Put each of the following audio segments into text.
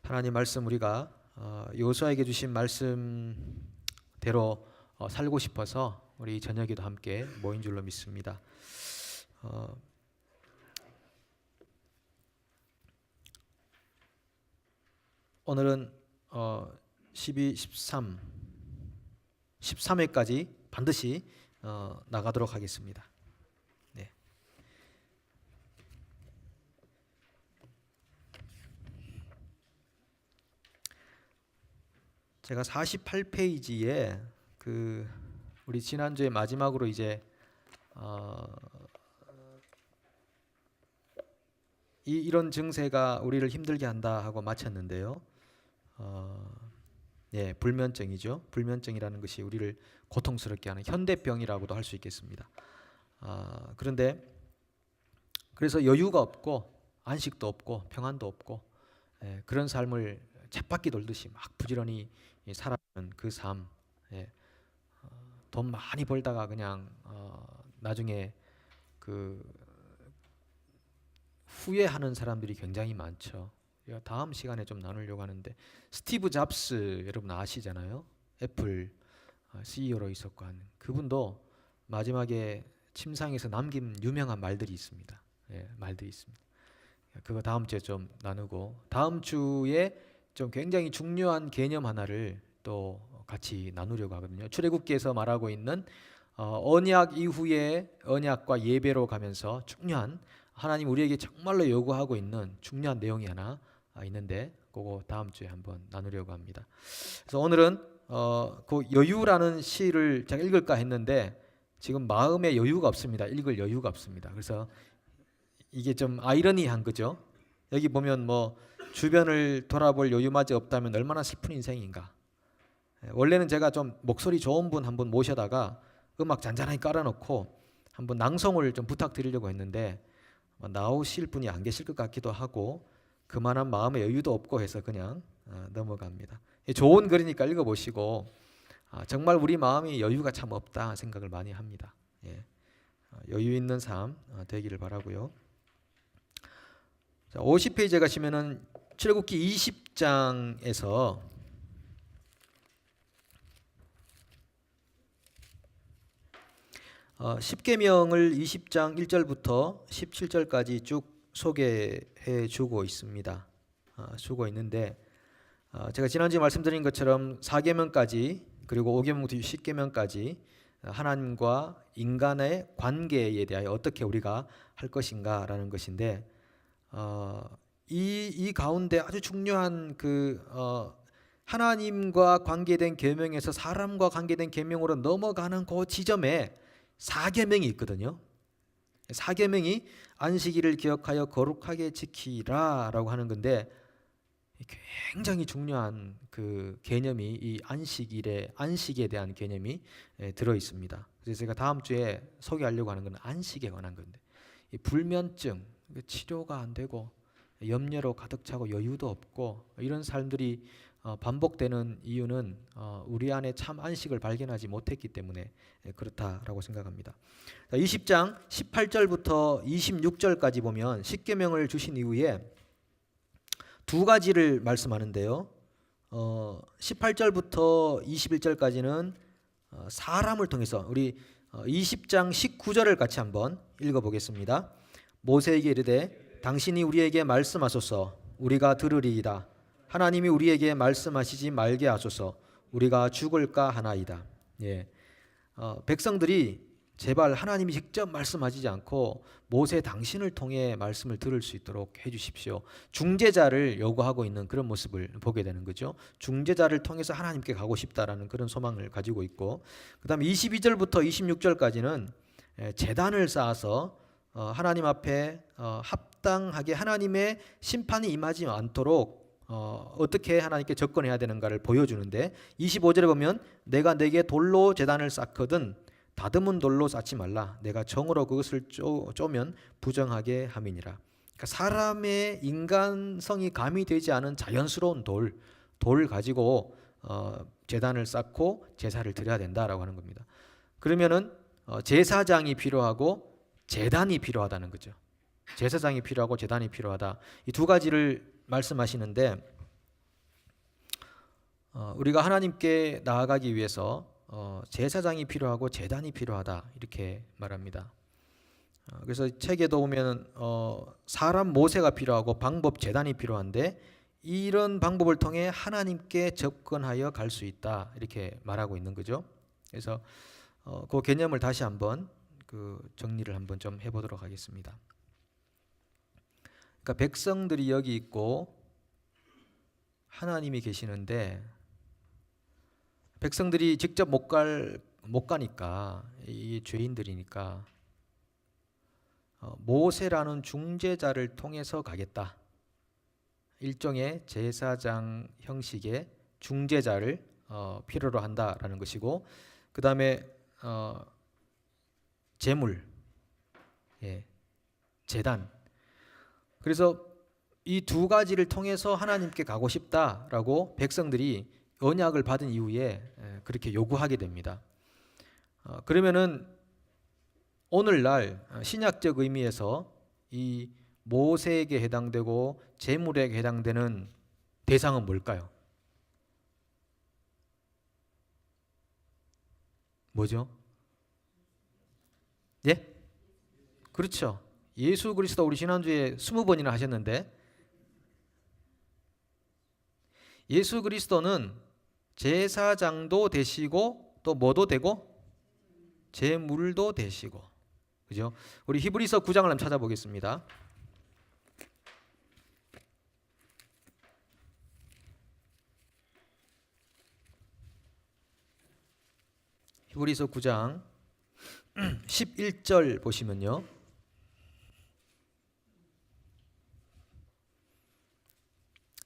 하나님 말씀 우리가 여호수아에게 주신 말씀대로 살고 싶어서 우리 저녁에도 함께 모인 줄로 믿습니다. 오늘은 12, 13, 13회까지 반드시 나가도록 하겠습니다. 네. 제가 48페이지에 우리 지난주에 마지막으로 이제 이런 증세가 우리를 힘들게 한다 하고 마쳤는데요. 불면증이죠. 불면증이라는 것이 우리를 고통스럽게 하는 현대병이라고도 할 수 있겠습니다. 그런데 그래서 여유가 없고 안식도 없고 평안도 없고 그런 삶을 쳇바퀴 돌듯이 막 부지런히 살아가는 그 삶, 돈 많이 벌다가 그냥 나중에 후회하는 사람들이 굉장히 많죠. 다음 시간에 좀 나누려고 하는데, 스티브 잡스 여러분 아시잖아요. 애플 CEO로 있었고 하는 그분도 마지막에 침상에서 남긴 유명한 말들이 있습니다. 말들이 있습니다. 그거 다음 주에 좀 나누고, 다음 주에 좀 굉장히 중요한 개념 하나를 또 같이 나누려고 하거든요. 출애굽기에서 말하고 있는 언약 이후에 언약과 예배로 가면서 중요한, 하나님 우리에게 정말로 요구하고 있는 중요한 내용이 하나 있는데, 그거 다음 주에 한번 나누려고 합니다. 그래서 오늘은 그 여유라는 시를 제가 읽을까 했는데 지금 마음에 여유가 없습니다. 읽을 여유가 없습니다. 그래서 이게 좀 아이러니한 거죠. 여기 보면 뭐 주변을 돌아볼 여유마저 없다면 얼마나 슬픈 인생인가. 원래는 제가 좀 목소리 좋은 분 한번 모셔다가 음악 잔잔하게 깔아놓고 한번 낭송을 좀 부탁드리려고 했는데 나오실 분이 안 계실 것 같기도 하고 그만한 마음의 여유도 없고 해서 그냥 넘어갑니다. 좋은 글이니까 읽어보시고 정말 우리 마음이 여유가 참 없다 생각을 많이 합니다. 여유 있는 삶 되기를 바라고요. 자, 50페이지에 가시면은 출애굽기 20장에서 십계명을 20장 1절부터 17절까지 쭉 소개해 주고 있습니다. 주고 있는데 제가 지난주에 말씀드린 것처럼 4계명까지 그리고 5계명부터 10계명까지 하나님과 인간의 관계에 대하여 어떻게 우리가 할 것인가라는 것인데, 이 가운데 아주 중요한 하나님과 관계된 계명에서 사람과 관계된 계명으로 넘어가는 그 지점에 4계명이 있거든요. 4계명이 안식일을 기억하여 거룩하게 지키라라고 하는 건데, 굉장히 중요한 그 개념이 이 안식에 대한 개념이 들어 있습니다. 그래서 제가 다음 주에 소개하려고 하는 건 안식에 관한 건데, 이 불면증 치료가 안 되고 염려로 가득 차고 여유도 없고 이런 삶들이 반복되는 이유는 우리 안에 참 안식을 발견하지 못했기 때문에 그렇다라고 생각합니다. 20장 18절부터 26절까지 보면 십계명을 주신 이후에 두 가지를 말씀하는데요. 18절부터 21절까지는 사람을 통해서, 우리 20장 19절을 같이 한번 읽어보겠습니다. 모세에게 이르되 당신이 우리에게 말씀하소서 우리가 들으리이다. 하나님이 우리에게 말씀하시지 말게 하소서 우리가 죽을까 하나이다. 백성들이 제발 하나님이 직접 말씀하시지 않고 모세 당신을 통해 말씀을 들을 수 있도록 해주십시오. 중재자를 요구하고 있는 그런 모습을 보게 되는 거죠. 중재자를 통해서 하나님께 가고 싶다라는 그런 소망을 가지고 있고, 그 다음에 22절부터 26절까지는 제단을 쌓아서 하나님 앞에 합당하게 하나님의 심판이 임하지 않도록 어떻게 하나님께 접근해야 되는가를 보여주는데, 25절에 보면 내가 내게 돌로 제단을 쌓거든 다듬은 돌로 쌓지 말라. 내가 정으로 그것을 쪼면 부정하게 함이니라. 그러니까 사람의 인간성이 가미되지 않은 자연스러운 돌 가지고 제단을 쌓고 제사를 드려야 된다라고 하는 겁니다. 그러면은 제사장이 필요하고 제단이 필요하다는 거죠. 제사장이 필요하고 제단이 필요하다. 이 두 가지를 말씀하시는데, 우리가 하나님께 나아가기 위해서 제사장이 필요하고 제단이 필요하다 이렇게 말합니다. 그래서 책에도 보면 사람 모세가 필요하고 방법 제단이 필요한데 이런 방법을 통해 하나님께 접근하여 갈 수 있다 이렇게 말하고 있는 거죠. 그래서 그 개념을 다시 한번 정리를 한번 좀 해보도록 하겠습니다. 그러니까 백성들이 여기 있고 하나님이 계시는데 백성들이 직접 못 가니까 이 죄인들이니까 모세라는 중재자를 통해서 가겠다. 일종의 제사장 형식의 중재자를 필요로 한다라는 것이고, 그 다음에 제물, 제단. 그래서 이 두 가지를 통해서 하나님께 가고 싶다라고 백성들이 언약을 받은 이후에 그렇게 요구하게 됩니다. 그러면은 오늘날 신약적 의미에서 이 모세에게 해당되고 제물에게 해당되는 대상은 뭘까요? 뭐죠? 예? 그렇죠. 예수 그리스도 우리 지난주에 20번이나 하셨는데 예수 그리스도는 제사장도 되시고 또 뭐도 되고 제물도 되시고, 그죠? 우리 히브리서 9장을 한번 찾아보겠습니다. 히브리서 9장 11절 보시면요.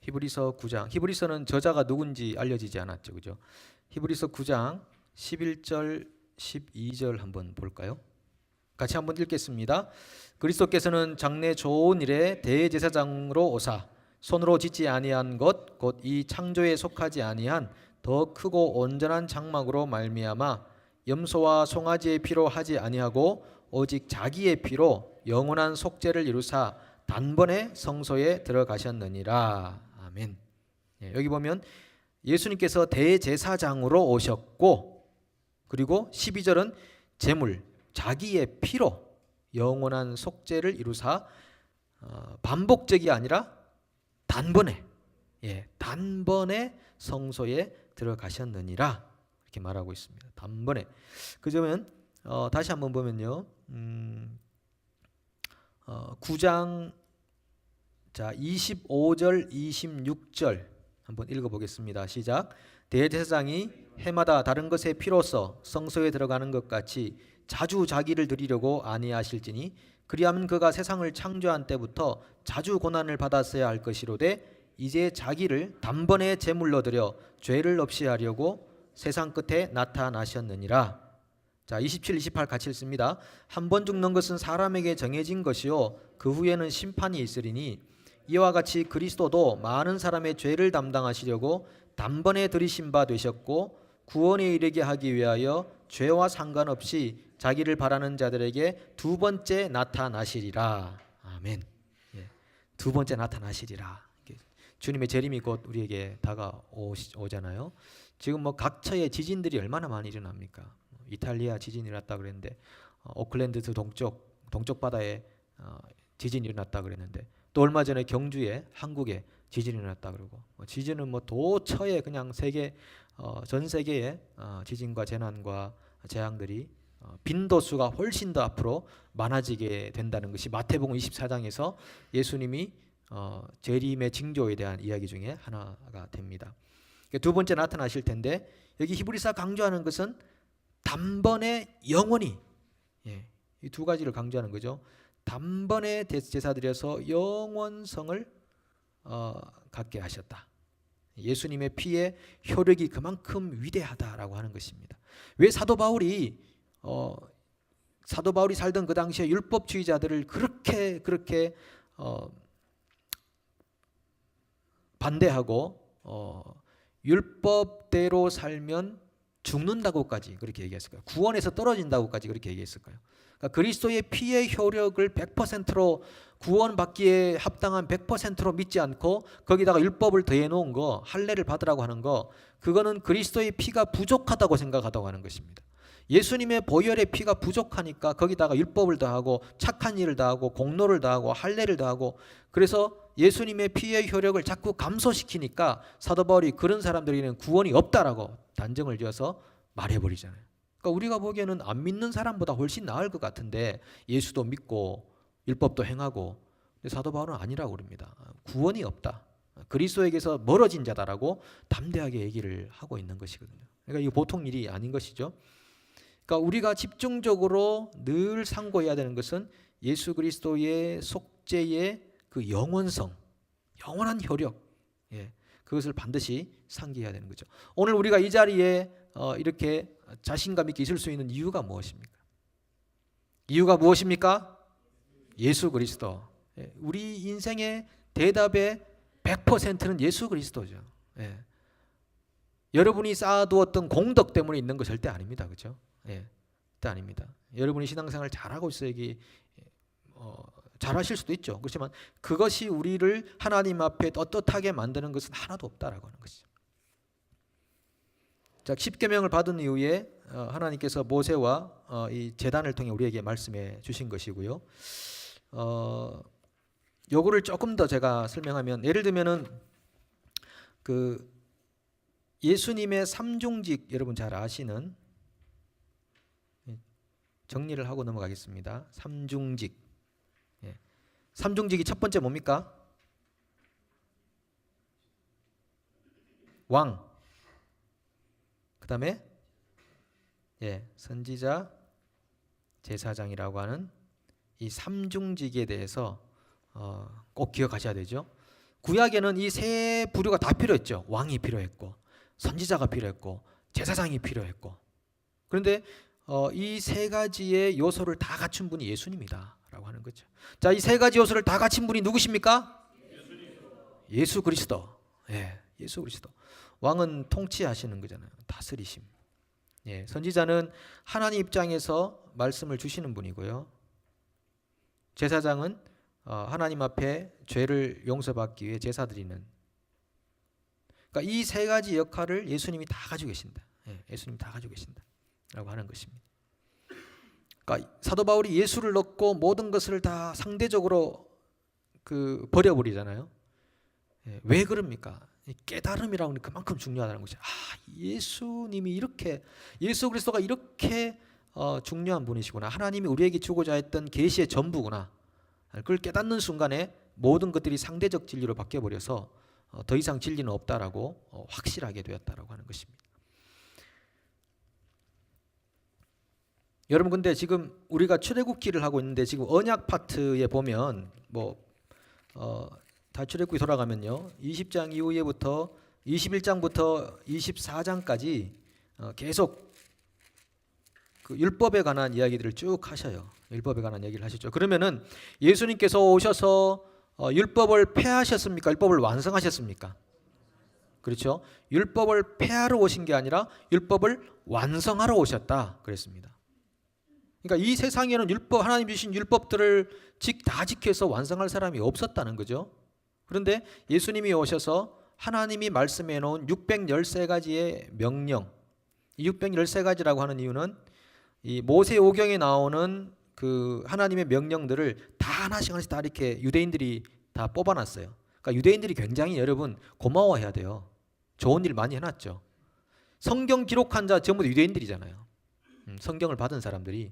히브리서 9장. 히브리서는 저자가 누군지 알려지지 않았죠. 그죠? 히브리서 9장 11절 12절 한번 볼까요? 같이 한번 읽겠습니다. 그리스도께서는 장래 좋은 일에 대제사장으로 오사 손으로 짓지 아니한 것 곧 이 창조에 속하지 아니한 더 크고 온전한 장막으로 말미암아 염소와 송아지의 피로 하지 아니하고 오직 자기의 피로 영원한 속죄를 이루사 단번에 성소에 들어가셨느니라. 아멘. 여기 보면 예수님께서 대제사장으로 오셨고, 그리고 12절은 제물, 자기의 피로 영원한 속죄를 이루사 반복적이 아니라 단번에, 단번에 성소에 들어가셨느니라 이렇게 말하고 있습니다. 단번에. 그러면 다시 한번 보면요, 9장 25절 26절 한번 읽어보겠습니다. 시작. 대제사장이 해마다 다른 것의 피로써 성소에 들어가는 것 같이 자주 자기를 드리려고 아니하실지니 그리하면 그가 세상을 창조한 때부터 자주 고난을 받았어야 할 것이로되 이제 자기를 단번에 제물로 드려 죄를 없이 하려고 세상 끝에 나타나셨느니라. 자, 27, 28 같이 읽습니다. 한 번 죽는 것은 사람에게 정해진 것이요 그 후에는 심판이 있으리니 이와 같이 그리스도도 많은 사람의 죄를 담당하시려고 단번에 들이신 바 되셨고 구원에 이르게 하기 위하여 죄와 상관없이 자기를 바라는 자들에게 두 번째 나타나시리라. 아멘. 두 번째 나타나시리라. 주님의 재림이 곧 우리에게 다가오잖아요. 지금 뭐 각처에 지진들이 얼마나 많이 일어납니까? 이탈리아 지진이 일어났다 그랬는데 오클랜드 동쪽 바다에 지진이 일어났다 그랬는데 또 얼마 전에 경주에 한국에 지진이 일어났다 그러고 지진은 뭐 도처에 그냥 전 세계의 지진과 재난과 재앙들이 빈도수가 훨씬 더 앞으로 많아지게 된다는 것이 마태복음 24장에서 예수님이 재림의 징조에 대한 이야기 중에 하나가 됩니다. 두 번째 나타나실 텐데 여기 히브리서 강조하는 것은 단번에 영원히, 이 두 가지를 강조하는 거죠. 단번에 제사드려서 영원성을 갖게 하셨다. 예수님의 피의 효력이 그만큼 위대하다라고 하는 것입니다. 왜 사도 바울이 살던 그 당시에 율법주의자들을 그렇게 반대하고 율법대로 살면 죽는다고까지 그렇게 얘기했을까요? 구원에서 떨어진다고까지 그렇게 얘기했을까요? 그러니까 그리스도의 피의 효력을 100%로 구원받기에 합당한 100%로 믿지 않고 거기다가 율법을 더해 놓은 거, 할례를 받으라고 하는 거, 그거는 그리스도의 피가 부족하다고 생각하다고 하는 것입니다. 예수님의 보혈의 피가 부족하니까 거기다가 율법을 더하고 착한 일을 더하고 공로를 더하고 할례를 더하고, 그래서 예수님의 피의 효력을 자꾸 감소시키니까 사도 바울이 그런 사람들에게는 구원이 없다라고 단정을 지어서 말해버리잖아요. 그러니까 우리가 보기에는 안 믿는 사람보다 훨씬 나을 것 같은데 예수도 믿고 율법도 행하고, 근데 사도 바울은 아니라고 그럽니다. 구원이 없다. 그리스도에게서 멀어진 자다라고 담대하게 얘기를 하고 있는 것이거든요. 그러니까 이거 보통 일이 아닌 것이죠. 그러니까 우리가 집중적으로 늘 상고해야 되는 것은 예수 그리스도의 속죄의 그 영원성, 영원한 효력, 그것을 반드시 상기해야 되는 거죠. 오늘 우리가 이 자리에 이렇게 자신감 있게 있을 수 있는 이유가 무엇입니까? 이유가 무엇입니까? 예수 그리스도. 우리 인생의 대답의 100%는 예수 그리스도죠. 여러분이 쌓아두었던 공덕 때문에 있는 거 절대 아닙니다. 그렇죠? 절대 아닙니다. 여러분이 신앙생활 잘하고 있어야지 잘하실 수도 있죠. 그렇지만 그것이 우리를 하나님 앞에 떳떳하게 만드는 것은 하나도 없다라고 하는 것이죠. 자, 십계명을 받은 이후에 하나님께서 모세와 이 제단을 통해 우리에게 말씀해 주신 것이고요. 요거를 조금 더 제가 설명하면, 예를 들면은 그 예수님의 삼중직 여러분 잘 아시는, 정리를 하고 넘어가겠습니다. 삼중직. 삼중직이 첫 번째 뭡니까? 왕. 그 다음에 선지자, 제사장이라고 하는 이 삼중직에 대해서 꼭 기억하셔야 되죠. 구약에는 이 세 부류가 다 필요했죠. 왕이 필요했고, 선지자가 필요했고, 제사장이 필요했고. 그런데 이 세 가지의 요소를 다 갖춘 분이 예수님이다라고 하는 거죠. 자, 이 세 가지 요소를 다 갖춘 분이 누구십니까? 예수 그리스도. 예수 그리스도. 왕은 통치하시는 거잖아요. 다스리심. 선지자는 하나님 입장에서 말씀을 주시는 분이고요. 제사장은 하나님 앞에 죄를 용서받기 위해 제사 드리는. 그러니까 이 세 가지 역할을 예수님이 다 가지고 계신다. 예수님이 다 가지고 계신다라고 하는 것입니다. 그러니까 사도 바울이 예수를 넣고 모든 것을 다 상대적으로 버려버리잖아요. 왜 그럽니까? 깨달음이라고 하는 그만큼 중요하다는 것이죠. 예수님이 이렇게, 예수 그리스도가 이렇게 중요한 분이시구나. 하나님이 우리에게 주고자 했던 계시의 전부구나. 그걸 깨닫는 순간에 모든 것들이 상대적 진리로 바뀌어버려서 더 이상 진리는 없다라고 확실하게 되었다라고 하는 것입니다. 여러분, 근데 지금 우리가 출애굽기를 하고 있는데 지금 언약 파트에 보면 다 출애굽기 돌아가면요, 20장 이후에부터 21장부터 24장까지 계속 그 율법에 관한 이야기들을 쭉 하셔요. 율법에 관한 얘기를 하시죠. 그러면은 예수님께서 오셔서 율법을 폐하셨습니까? 율법을 완성하셨습니까? 그렇죠. 율법을 폐하러 오신 게 아니라 율법을 완성하러 오셨다 그랬습니다. 그러니까 이 세상에는 율법, 하나님 주신 율법들을 다 지켜서 완성할 사람이 없었다는 거죠. 그런데 예수님이 오셔서 하나님이 말씀해 놓은 613가지의 명령, 이 613가지라고 하는 이유는 이 모세오경에 나오는 그 하나님의 명령들을 다 하나씩 다 이렇게 유대인들이 다 뽑아놨어요. 그러니까 유대인들이 굉장히 여러분 고마워해야 돼요. 좋은 일 많이 해놨죠. 성경 기록한 자 전부 유대인들이잖아요. 성경을 받은 사람들이.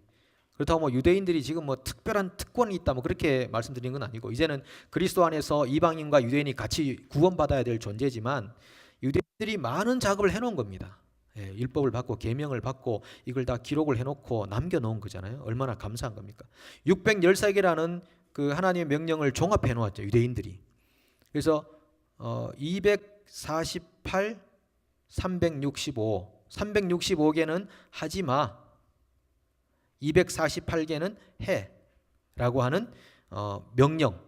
그렇다고 유대인들이 지금 특별한 특권이 있다 그렇게 말씀드리는 건 아니고, 이제는 그리스도 안에서 이방인과 유대인이 같이 구원받아야 될 존재지만 유대인들이 많은 작업을 해놓은 겁니다. 율법을 받고 계명을 받고 이걸 다 기록을 해놓고 남겨놓은 거잖아요. 얼마나 감사한 겁니까? 613개라는 그 하나님의 명령을 종합해 놓았죠, 유대인들이. 그래서 248, 365개는 하지마, 248개는 해라고 하는 명령,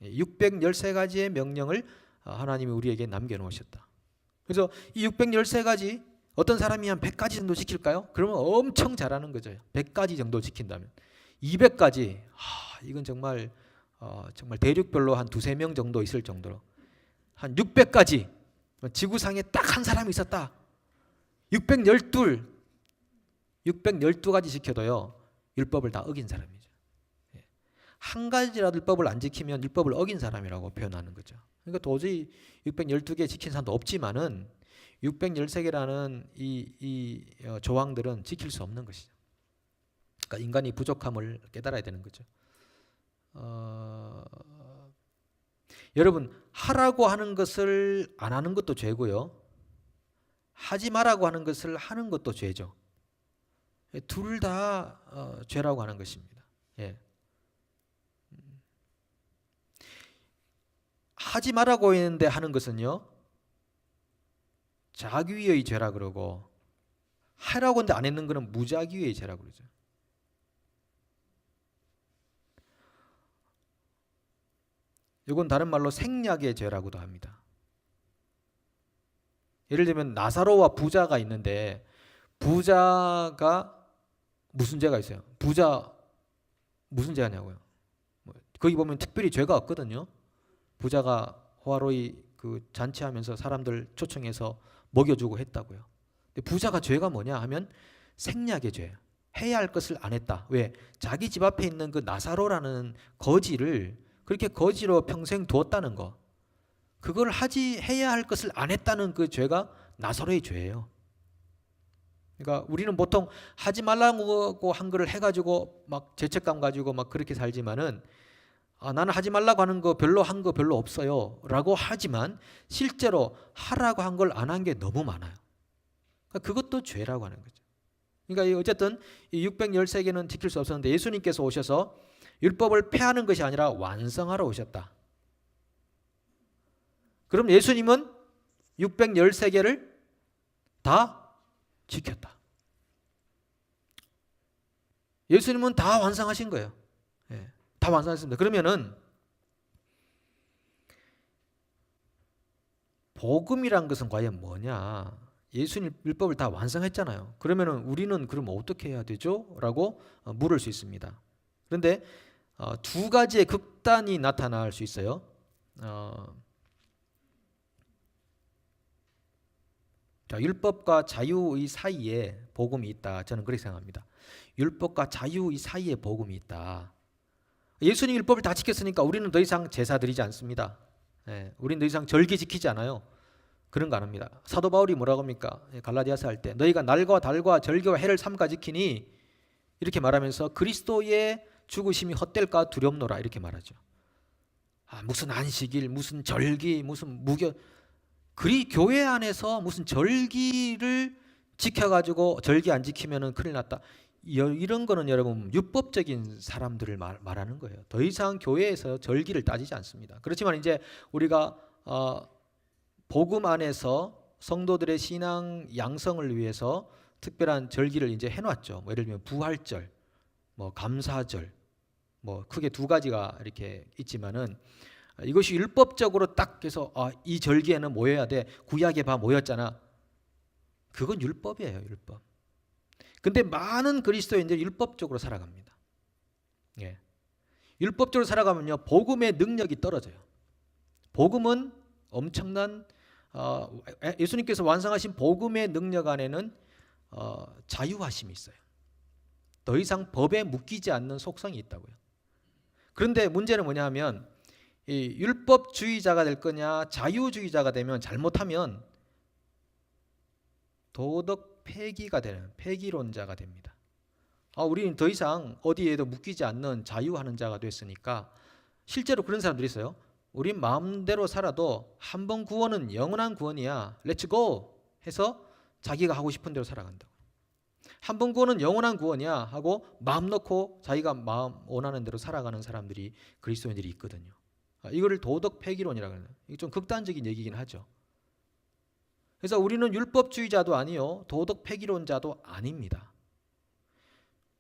613가지의 명령을 하나님이 우리에게 남겨놓으셨다. 그래서 이 613가지 어떤 사람이 한 100가지 정도 지킬까요? 그러면 엄청 잘하는 거죠. 100가지 정도 지킨다면. 200가지, 이건 정말 정말 대륙별로 한 두세 명 정도 있을 정도로. 한 600가지, 지구상에 딱 한 사람이 있었다. 612가지 지켜도요, 율법을 다 어긴 사람이죠. 한 가지라도 율법을 안 지키면 율법을 어긴 사람이라고 표현하는 거죠. 그러니까 도저히 612개 지킨 사람도 없지만은 613개라는 이 조항들은 지킬 수 없는 것이죠. 그러니까 인간이 부족함을 깨달아야 되는 거죠. 여러분, 하라고 하는 것을 안 하는 것도 죄고요, 하지 말라고 하는 것을 하는 것도 죄죠. 둘 다 죄라고 하는 것입니다. 예. 하지 말라고 했는데 하는 것은요, 자기의 죄라 그러고, 하라고 했는데 안 했는 것은 무자기의 죄라 그러죠. 이건 다른 말로 생략의 죄라고도 합니다. 예를 들면 나사로와 부자가 있는데, 부자가 무슨 죄가 있어요? 부자 무슨 죄냐고요? 거기 보면 특별히 죄가 없거든요. 부자가 호화로이 그 잔치하면서 사람들 초청해서 먹여주고 했다고요. 근데 부자가 죄가 뭐냐 하면 생략의 죄. 해야 할 것을 안 했다. 왜? 자기 집 앞에 있는 그 나사로라는 거지를 그렇게 거지로 평생 두었다는 거. 그걸 해야 할 것을 안 했다는 그 죄가 나사로의 죄예요. 그러니까 우리는 보통 하지 말라고 한 거를 해가지고 막 죄책감 가지고 막 그렇게 살지만은, 나는 하지 말라고 하는 거 별로 한 거 별로 없어요 라고 하지만 실제로 하라고 한 걸 안 한 게 너무 많아요. 그러니까 그것도 죄라고 하는 거죠. 그러니까 어쨌든 이 613개는 지킬 수 없었는데 예수님께서 오셔서 율법을 폐하는 것이 아니라 완성하러 오셨다. 그럼 예수님은 613개를 다 지켰다. 예수님은 다 완성하신 거예요. 예, 다 완성했습니다. 그러면은 복음이란 것은 과연 뭐냐? 예수님 율법을 다 완성했잖아요. 그러면은 우리는 그럼 어떻게 해야 되죠? 라고 물을 수 있습니다. 그런데 두 가지의 극단이 나타날 수 있어요. 자, 율법과 자유의 사이에 복음이 있다. 저는 그렇게 생각합니다. 율법과 자유의 사이에 복음이 있다. 예수님 율법을 다 지켰으니까 우리는 더 이상 제사 드리지 않습니다. 우리는 더 이상 절기 지키지 않아요. 그런 거 안 합니다. 사도 바울이 뭐라고 합니까? 갈라디아서 할 때 너희가 날과 달과 절기와 해를 삼가 지키니 이렇게 말하면서 그리스도의 죽으심이 헛될까 두렵노라 이렇게 말하죠. 무슨 안식일, 무슨 절기, 무슨 무교, 교회 안에서 무슨 절기를 지켜가지고 절기 안 지키면은 큰일 났다. 이런 거는 여러분 율법적인 사람들을 말하는 거예요. 더 이상 교회에서 절기를 따지지 않습니다. 그렇지만 이제 우리가 복음 안에서 성도들의 신앙 양성을 위해서 특별한 절기를 이제 해놨죠. 예를 들면 부활절, 감사절, 크게 두 가지가 이렇게 있지만은 이것이 율법적으로 딱 해서 이 절기에는 모여야 돼. 구약에 모였잖아. 그건 율법이에요, 율법. 근데 많은 그리스도인들이 율법적으로 살아갑니다. 예. 율법적으로 살아가면요, 복음의 능력이 떨어져요. 복음은 엄청난 예수님께서 완성하신 복음의 능력 안에는 자유하심이 있어요. 더 이상 법에 묶이지 않는 속성이 있다고요. 그런데 문제는 뭐냐 하면 이 율법주의자가 될 거냐 자유주의자가 되면 잘못하면 도덕 폐기가 되는 폐기론자가 됩니다. 우리는 더 이상 어디에도 묶이지 않는 자유하는 자가 됐으니까 실제로 그런 사람들이 있어요. 우린 마음대로 살아도 한 번 구원은 영원한 구원이야. 렛츠 고 해서 자기가 하고 싶은 대로 살아간다고. 한 번 구원은 영원한 구원이야 하고 마음 놓고 자기가 마음 원하는 대로 살아가는 사람들이 그리스도인들이 있거든요. 이거를 도덕 폐기론이라고 하는, 이게 좀 극단적인 얘기긴 하죠. 그래서 우리는 율법주의자도 아니요 도덕 폐기론자도 아닙니다.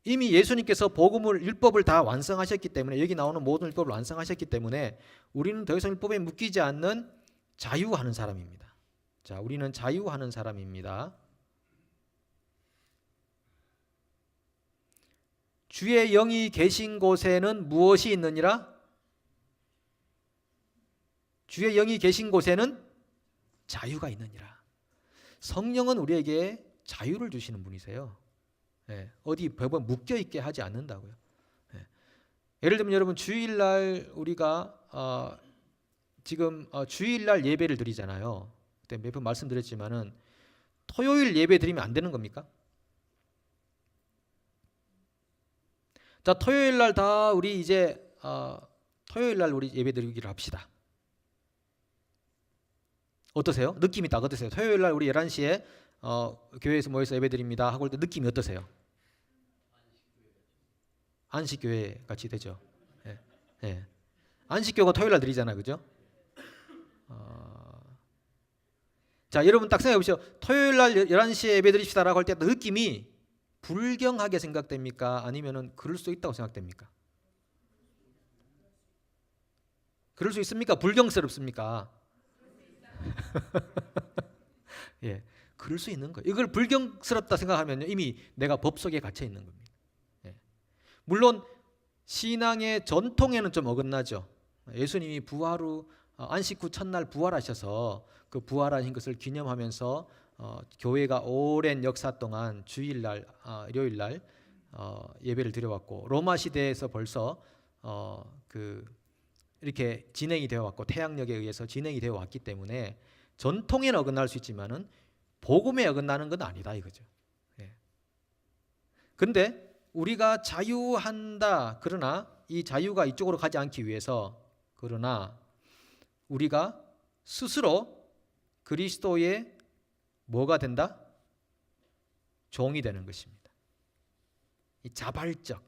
이미 예수님께서 율법을 다 완성하셨기 때문에, 여기 나오는 모든 율법을 완성하셨기 때문에 우리는 더 이상 율법에 묶이지 않는 자유하는 사람입니다. 자, 우리는 자유하는 사람입니다. 주의 영이 계신 곳에는 무엇이 있느니라? 주의 영이 계신 곳에는 자유가 있느니라. 성령은 우리에게 자유를 주시는 분이세요. 예, 어디 법에 묶여 있게 하지 않는다고요. 예. 예를 들면 여러분 주일날 우리가 지금 주일날 예배를 드리잖아요. 그때 몇 번 말씀드렸지만은 토요일 예배 드리면 안 되는 겁니까? 자, 토요일날 다 우리 이제 토요일날 우리 예배 드리기로 합시다. 어떠세요? 느낌이 딱 어떠세요? 토요일날 우리 11시에 교회에서 모여서 예배 드립니다 하고 할 때 느낌이 어떠세요? 안식교회 같이 되죠. 예. 예. 안식교가 토요일날 드리잖아요, 그죠? 자, 여러분 딱 생각해 보시죠. 토요일날 11시에 예배 드립시다라고 할 때 느낌이 불경하게 생각됩니까? 아니면은 그럴 수 있다고 생각됩니까? 그럴 수 있습니까? 불경스럽습니까? 예, 그럴 수 있는 거예요. 이걸 불경스럽다 생각하면 이미 내가 법 속에 갇혀 있는 겁니다. 예. 물론 신앙의 전통에는 좀 어긋나죠. 예수님이 부활 후 안식 후 첫날 부활하셔서 그 부활하신 것을 기념하면서 교회가 오랜 역사 동안 주일날, 일요일날 예배를 드려왔고 로마 시대에서 벌써 이렇게 진행이 되어 왔고 태양력에 의해서 진행이 되어 왔기 때문에 전통에는 어긋날 수 있지만은 복음에 어긋나는 건 아니다 이거죠. 예. 근데 우리가 자유한다. 그러나 이 자유가 이쪽으로 가지 않기 위해서 그러나 우리가 스스로 그리스도의 뭐가 된다? 종이 되는 것입니다. 이 자발적.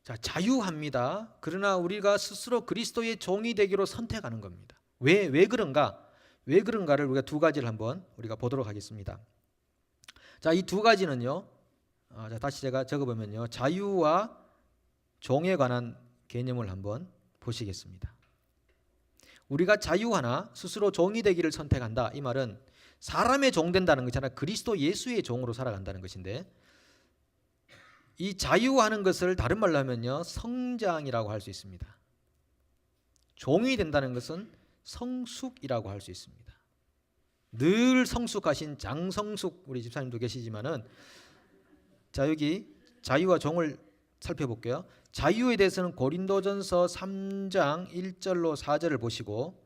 자, 자유합니다. 그러나 우리가 스스로 그리스도의 종이 되기로 선택하는 겁니다. 왜 그런가? 왜 그런가를 우리가 두 가지를 한번 우리가 보도록 하겠습니다. 자, 이 두 가지는요. 자, 다시 제가 적어보면요. 자유와 종에 관한 개념을 한번 보시겠습니다. 우리가 자유하나 스스로 종이 되기를 선택한다. 이 말은 사람의 종 된다는 것이잖아요. 그리스도 예수의 종으로 살아간다는 것인데 이 자유하는 것을 다른 말로 하면요. 성장이라고 할 수 있습니다. 종이 된다는 것은 성숙이라고 할 수 있습니다. 늘 성숙하신 장성숙 우리 집사님도 계시지만은 자, 여기 자유와 종을 살펴볼게요. 자유에 대해서는 고린도전서 3장 1절로 4절을 보시고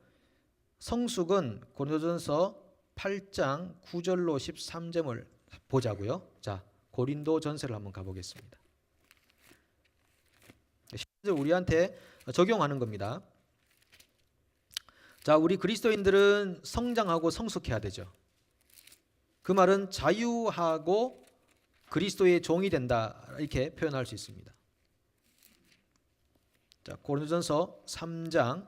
성숙은 고린도전서 8장 9절로 13절을 보자고요. 자, 고린도전서를 한번 가보겠습니다. 실제 우리한테 적용하는 겁니다. 자, 우리 그리스도인들은 성장하고 성숙해야 되죠. 그 말은 자유하고 그리스도의 종이 된다 이렇게 표현할 수 있습니다. 자, 고린도전서 3장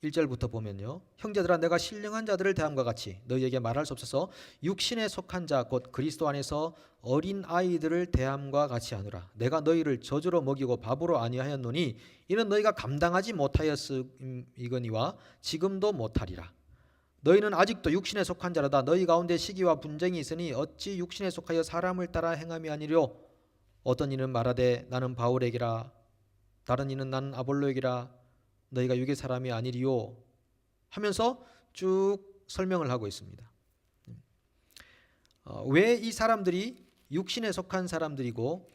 1절부터 보면요. 형제들아 내가 신령한 자들을 대함과 같이 너희에게 말할 수 없어서 육신에 속한 자 곧 그리스도 안에서 어린 아이들을 대함과 같이 하노라. 내가 너희를 저주로 먹이고 밥으로 아니하였노니 이는 너희가 감당하지 못하였음이거니와 지금도 못하리라. 너희는 아직도 육신에 속한 자라다. 너희 가운데 시기와 분쟁이 있으니 어찌 육신에 속하여 사람을 따라 행함이 아니뇨. 어떤 이는 말하되 나는 바울에게라 다른 이는 나는 아볼로에게라 너희가 육의 사람이 아니리요 하면서 쭉 설명을 하고 있습니다. 왜 이 사람들이 육신에 속한 사람들이고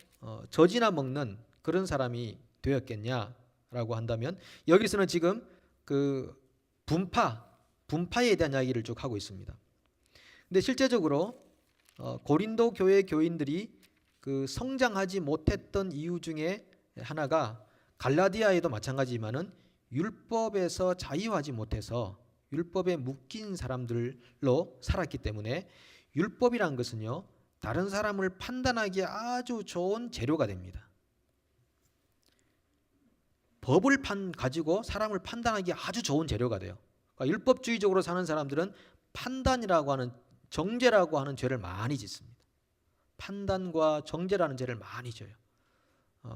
젖이나 먹는 그런 사람이 되었겠냐라고 한다면 여기서는 지금 그 분파에 대한 이야기를 쭉 하고 있습니다. 근데 실제적으로 고린도 교회 교인들이 그 성장하지 못했던 이유 중에 하나가 갈라디아에도 마찬가지지만은 율법에서 자유하지 못해서 율법에 묶인 사람들로 살았기 때문에 율법이란 것은요 다른 사람을 판단하기에 아주 좋은 재료가 됩니다. 법을 가지고 사람을 판단하기에 아주 좋은 재료가 돼요. 그러니까 율법주의적으로 사는 사람들은 판단이라고 하는 정죄라고 하는 죄를 많이 짓습니다. 판단과 정죄라는 죄를 많이 져요.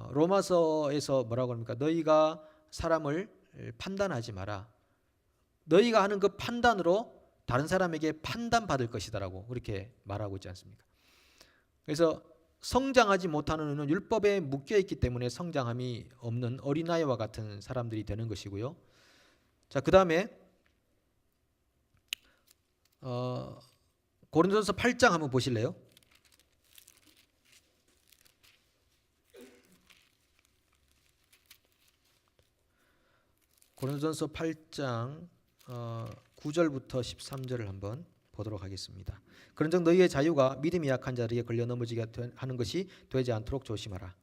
로마서에서 뭐라고 합니까? 너희가 사람을 판단하지 마라. 너희가 하는 그 판단으로 다른 사람에게 판단받을 것이다라고 그렇게 말하고 있지 않습니까? 그래서 성장하지 못하는 이는 율법에 묶여 있기 때문에 성장함이 없는 어린아이와 같은 사람들이 되는 것이고요. 자, 그다음에 고린도전서 8장 한번 보실래요? 고린도전서 8장 9절부터 13절을 한번 보도록 하겠습니다. 그런즉 너희의 자유가 믿음이 약한 자들에게 걸려 넘어지게 하는 것이 되지 않도록 조심하라.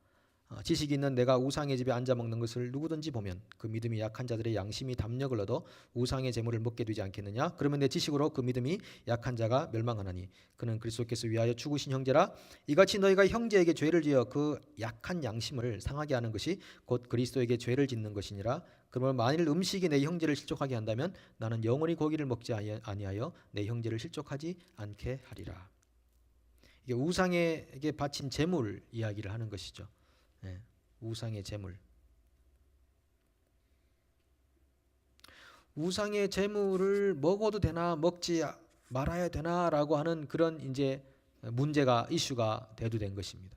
지식이 있는 내가 우상의 집에 앉아 먹는 것을 누구든지 보면 그 믿음이 약한 자들의 양심이 담력을 얻어 우상의 제물을 먹게 되지 않겠느냐? 그러면 내 지식으로 그 믿음이 약한 자가 멸망하나니 그는 그리스도께서 위하여 죽으신 형제라. 이같이 너희가 형제에게 죄를 지어 그 약한 양심을 상하게 하는 것이 곧 그리스도에게 죄를 짓는 것이니라. 그러면 만일 음식이 내 형제를 실족하게 한다면 나는 영원히 고기를 먹지 아니하여 내 형제를 실족하지 않게 하리라. 이게 우상에게 바친 제물 이야기를 하는 것이죠. 네, 우상의 제물. 우상의 제물을 먹어도 되나 먹지 말아야 되나라고 하는 그런 이제 문제가 이슈가 대두된 것입니다.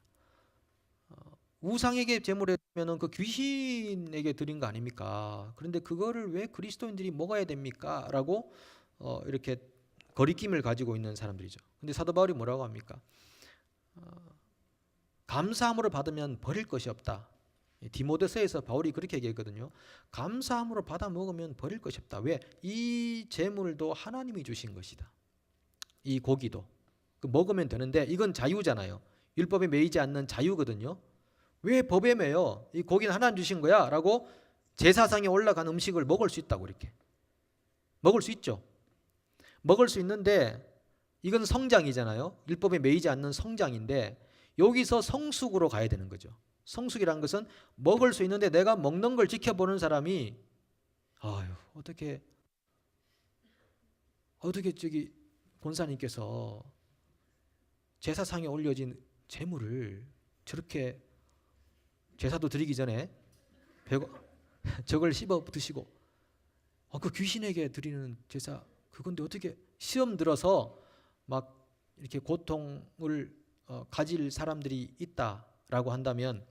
우상에게 제물을 드리면은 그 귀신에게 드린 거 아닙니까? 그런데 그거를 왜 그리스도인들이 먹어야 됩니까? 라고 이렇게 거리낌을 가지고 있는 사람들이죠. 근데 사도 바울이 뭐라고 합니까? 감사함으로 받으면 버릴 것이 없다. 디모데서에서 바울이 그렇게 얘기했거든요. 감사함으로 받아 먹으면 버릴 것이 없다. 왜? 이 제물도 하나님이 주신 것이다. 이 고기도 먹으면 되는데 이건 자유잖아요. 율법에 매이지 않는 자유거든요. 왜 법에 매여? 이 고기는 하나님 주신 거야 라고 제사상에 올라간 음식을 먹을 수 있다고. 이렇게 먹을 수 있죠. 먹을 수 있는데 이건 성장이잖아요. 율법에 매이지 않는 성장인데 여기서 성숙으로 가야 되는 거죠. 성숙이란 것은 먹을 수 있는데 내가 먹는 걸 지켜보는 사람이 아유 어떻게 저기 본사님께서 제사상에 올려진 제물을 저렇게 제사도 드리기 전에 저걸 씹어 드시고 그 귀신에게 드리는 제사 그건데 어떻게 시험 들어서 막 이렇게 고통을 가질 사람들이 있다라고 한다면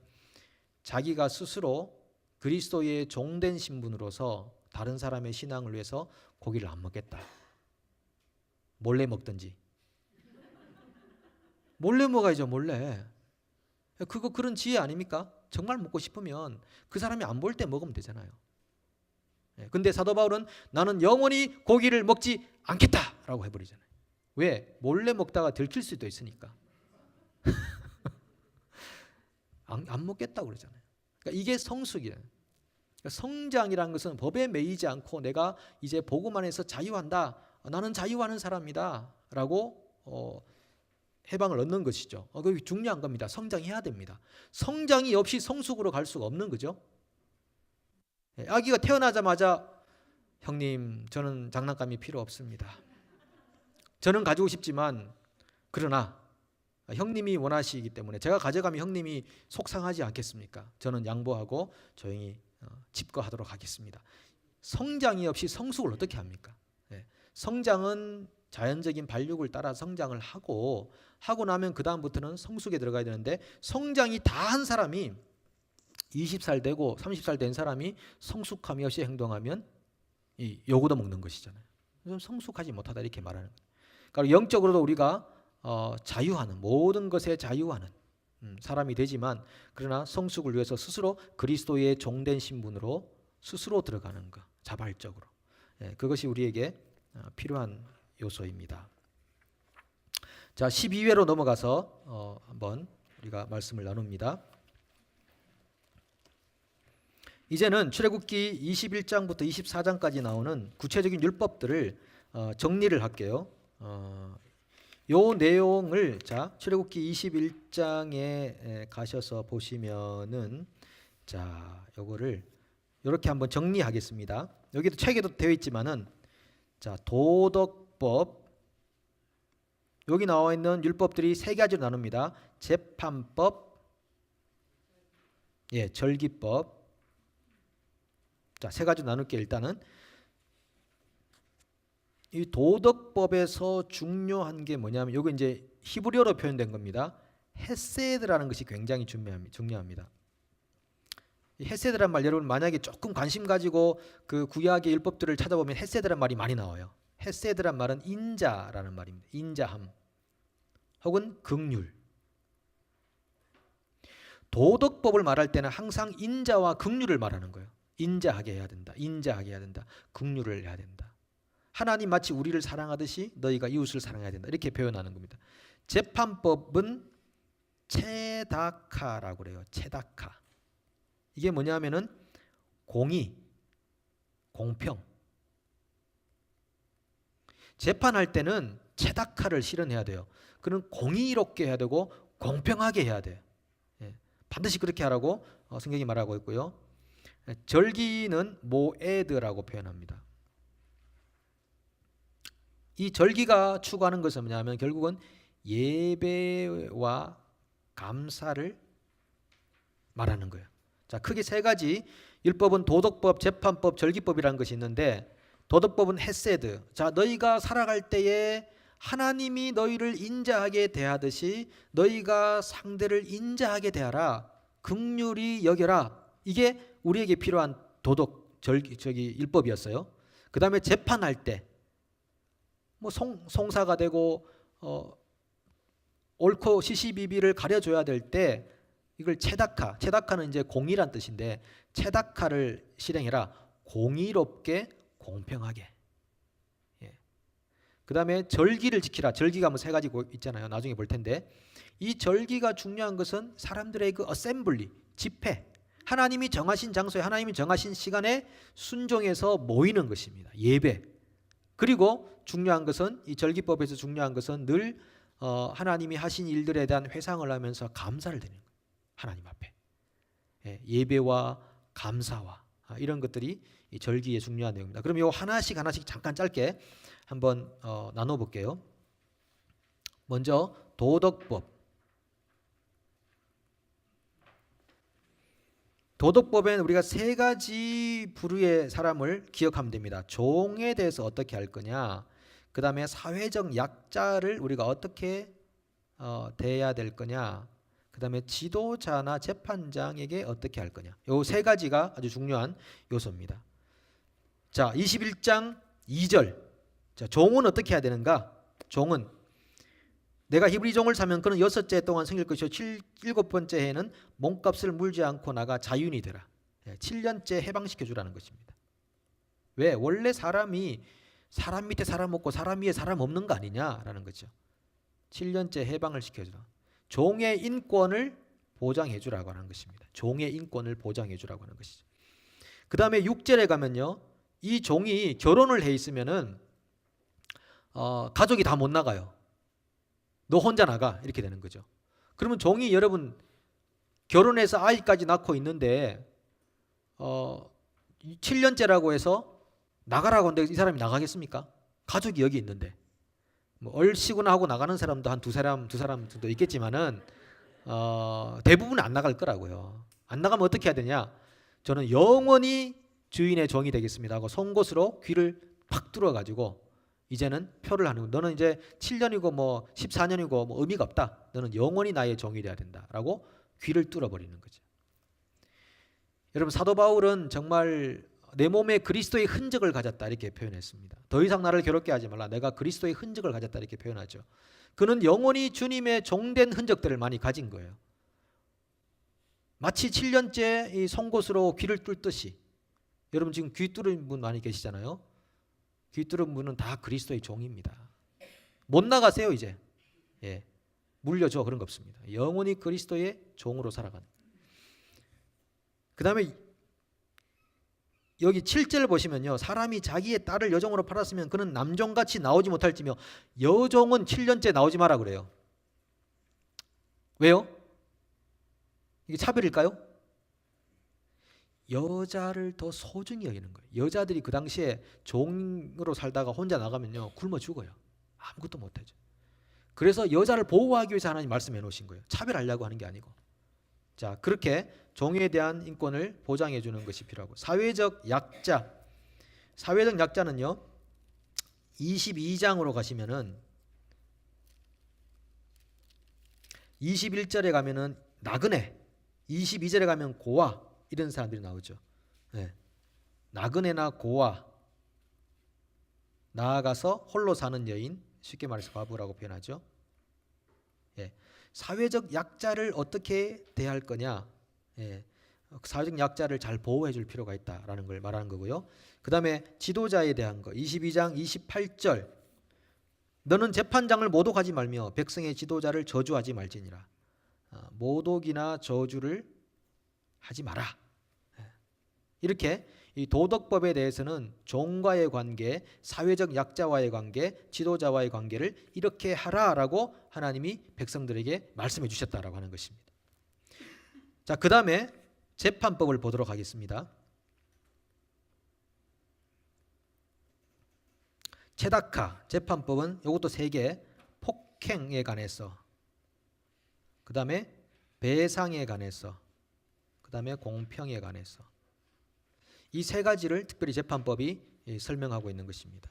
자기가 스스로 그리스도의 종된 신분으로서 다른 사람의 신앙을 위해서 고기를 안 먹겠다. 몰래 먹든지. 몰래 먹어야죠. 몰래. 그런 지혜 아닙니까? 정말 먹고 싶으면 그 사람이 안 볼 때 먹으면 되잖아요. 근데 사도 바울은 나는 영원히 고기를 먹지 않겠다라고 해버리잖아요. 왜? 몰래 먹다가 들킬 수도 있으니까. 안 먹겠다고 그러잖아요. 그러니까 이게 성숙이에요. 그러니까 성장이라는 것은 법에 매이지 않고 내가 이제 복음 안에서 자유한다. 나는 자유하는 사람이다. 라고 해방을 얻는 것이죠. 그게 중요한 겁니다. 성장해야 됩니다. 성장이 없이 성숙으로 갈 수가 없는 거죠. 아기가 태어나자마자 형님 저는 장난감이 필요 없습니다. 저는 가지고 싶지만 그러나 형님이 원하시기 때문에 제가 가져가면 형님이 속상하지 않겠습니까? 저는 양보하고 조용히 집거하도록 하겠습니다. 성장이 없이 성숙을 어떻게 합니까? 성장은 자연적인 발육을 따라 성장을 하고 나면 그 다음부터는 성숙에 들어가야 되는데 성장이 다 한 사람이 20살 되고 30살 된 사람이 성숙함이 없이 행동하면 이 요거도 먹는 것이잖아요. 성숙하지 못하다 이렇게 말하는 거예요. 그러니까 영적으로도 우리가 자유하는 모든 것에 자유하는 사람이 되지만 그러나 성숙을 위해서 스스로 그리스도의 종된 신분으로 스스로 들어가는 것 자발적으로 그것이 우리에게 필요한 요소입니다. 자 12회로 넘어가서 한번 우리가 말씀을 나눕니다. 이제는 출애굽기 21장부터 24장까지 나오는 구체적인 율법들을 정리를 할게요. 요 내용을 자 출애굽기 21장에 가셔서 보시면은 자 요거를 이렇게 한번 정리하겠습니다. 여기도 책에도 되어 있지만은 자 도덕법 여기 나와 있는 율법들이 세 가지로 나눕니다. 재판법, 절기법. 자, 세 가지로 나눌게 일단은 이 도덕법에서 중요한 게 뭐냐면 이거 이제 히브리어로 표현된 겁니다. 헤세드라는 것이 굉장히 중요합니다. 이 헤세드란 말 여러분 만약에 조금 관심 가지고 그 구약의 율법들을 찾아보면 헤세드란 말이 많이 나와요. 헤세드란 말은 인자라는 말입니다. 인자함 혹은 긍휼. 도덕법을 말할 때는 항상 인자와 긍휼을 말하는 거예요. 인자하게 해야 된다. 인자하게 해야 된다. 긍휼을 해야 된다. 하나님 마치 우리를 사랑하듯이 너희가 이웃을 사랑해야 된다. 이렇게 표현하는 겁니다. 재판법은 체다카라고 그래요. 체다카. 이게 뭐냐면은 공의, 공평. 재판할 때는 체다카를 실현해야 돼요. 그는 공의롭게 해야 되고 공평하게 해야 돼요. 반드시 그렇게 하라고 성경이 말하고 있고요. 절기는 모에드라고 표현합니다. 이 절기가 추구하는 것은 뭐냐면 결국은 예배와 감사를 말하는 거예요. 자, 크게 세 가지 율법은 도덕법, 재판법, 절기법이라는 것이 있는데 도덕법은 헤세드. 자, 너희가 살아갈 때에 하나님이 너희를 인자하게 대하듯이 너희가 상대를 인자하게 대하라. 긍휼히 여겨라. 이게 우리에게 필요한 도덕 율법이었어요. 그 다음에 재판할 때 뭐 송사가 되고 옳고 시시비비를 가려줘야 될 때 이걸 체다카는 이제 공의란 뜻인데 체다카를 실행해라. 공의롭게 공평하게. 그 다음에 절기를 지키라. 절기가 뭐 세 가지 있잖아요. 나중에 볼 텐데 이 절기가 중요한 것은 사람들의 그 어셈블리, 집회, 하나님이 정하신 장소에 하나님이 정하신 시간에 순종해서 모이는 것입니다. 예배. 그리고 중요한 것은 이 절기법에서 중요한 것은 늘 하나님이 하신 일들에 대한 회상을 하면서 감사를 드리는 거예요. 하나님 앞에. 예배와 감사와 이런 것들이 이 절기의 중요한 내용입니다. 그럼 이 하나씩 잠깐 짧게 한번 나눠볼게요. 먼저 도덕법. 도덕법에는 우리가 세 가지 부류의 사람을 기억하면 됩니다. 종에 대해서 어떻게 할 거냐, 그 다음에 사회적 약자를 우리가 어떻게 대해야 될 거냐, 그 다음에 지도자나 재판장에게 어떻게 할 거냐. 이 세 가지가 아주 중요한 요소입니다. 자, 21장 2절. 자, 종은 어떻게 해야 되는가? 종은 내가 히브리 종을 사면 그는 6째 동안 섬길 것이요 7번째 해에는 몸값을 물지 않고 나가 자유인이 되라. 7년째 해방시켜 주라는 것입니다. 왜? 원래 사람이 사람 밑에 사람 없고 사람 위에 사람 없는 거 아니냐라는 거죠. 7년째 해방을 시켜주라. 종의 인권을 보장해 주라고 하는 것입니다. 종의 인권을 보장해 주라고 하는 것이죠. 그 다음에 6절에 가면요, 이 종이 결혼을 해 있으면은 가족이 다 못 나가요. 너 혼자 나가 이렇게 되는 거죠. 그러면 종이 여러분 결혼해서 아이까지 낳고 있는데 7년째라고 해서 나가라고 하는데 이 사람이 나가겠습니까? 가족이 여기 있는데 뭐 얼씨구나 하고 나가는 사람도 한 두 사람 정도 있겠지만은 대부분 안 나갈 거라고요. 안 나가면 어떻게 해야 되냐? 저는 영원히 주인의 종이 되겠습니다 하고 송곳으로 귀를 팍 뚫어가지고 이제는 표를 하는 거예요. 너는 이제 7년이고 뭐 14년이고 뭐 의미가 없다. 너는 영원히 나의 종이 되어야 된다라고 귀를 뚫어버리는 거죠. 여러분 사도 바울은 정말 내 몸에 그리스도의 흔적을 가졌다 이렇게 표현했습니다. 더 이상 나를 괴롭게 하지 말라. 내가 그리스도의 흔적을 가졌다 이렇게 표현하죠. 그는 영원히 주님의 종된 흔적들을 많이 가진 거예요. 마치 7년째 이 송곳으로 귀를 뚫듯이. 여러분 지금 귀 뚫은 분 많이 계시잖아요. 귀 뚫은 분은 다 그리스도의 종입니다. 못 나가세요 이제. 물려줘 그런 거 없습니다. 영원히 그리스도의 종으로 살아가는. 그 다음에 여기 7절 보시면요, 사람이 자기의 딸을 여종으로 팔았으면 그는 남종같이 나오지 못할지며 여종은 7년째 나오지 마라 그래요. 왜요? 이게 차별일까요? 여자를 더 소중히 여기는 거예요. 여자들이 그 당시에 종으로 살다가 혼자 나가면요 굶어 죽어요. 아무것도 못하죠. 그래서 여자를 보호하기 위해서 하나님 말씀해 놓으신 거예요. 차별하려고 하는 게 아니고. 자, 그렇게 종에 대한 인권을 보장해 주는 것이 필요하고, 사회적 약자. 사회적 약자는요 22장으로 가시면은 21절에 가면은 나그네, 22절에 가면 고아, 이런 사람들이 나오죠. 네. 나그네나 고아, 나아가서 홀로 사는 여인, 쉽게 말해서 과부라고 표현하죠. 예. 사회적 약자를 어떻게 대할 거냐, 예. 사회적 약자를 잘 보호해 줄 필요가 있다라는 걸 말하는 거고요. 그 다음에 지도자에 대한 거, 22장 28절, 너는 재판장을 모독하지 말며 백성의 지도자를 저주하지 말지니라. 모독이나 저주를 하지 마라. 이렇게 이 도덕법에 대해서는 종과의 관계, 사회적 약자와의 관계, 지도자와의 관계를 이렇게 하라라고 하나님이 백성들에게 말씀해 주셨다라고 하는 것입니다. 자, 그 다음에 재판법을 보도록 하겠습니다. 체다카 재판법은 이것도 3개, 폭행에 관해서, 그 다음에 배상에 관해서, 그 다음에 공평에 관해서, 이 3가지를 특별히 재판법이 설명하고 있는 것입니다.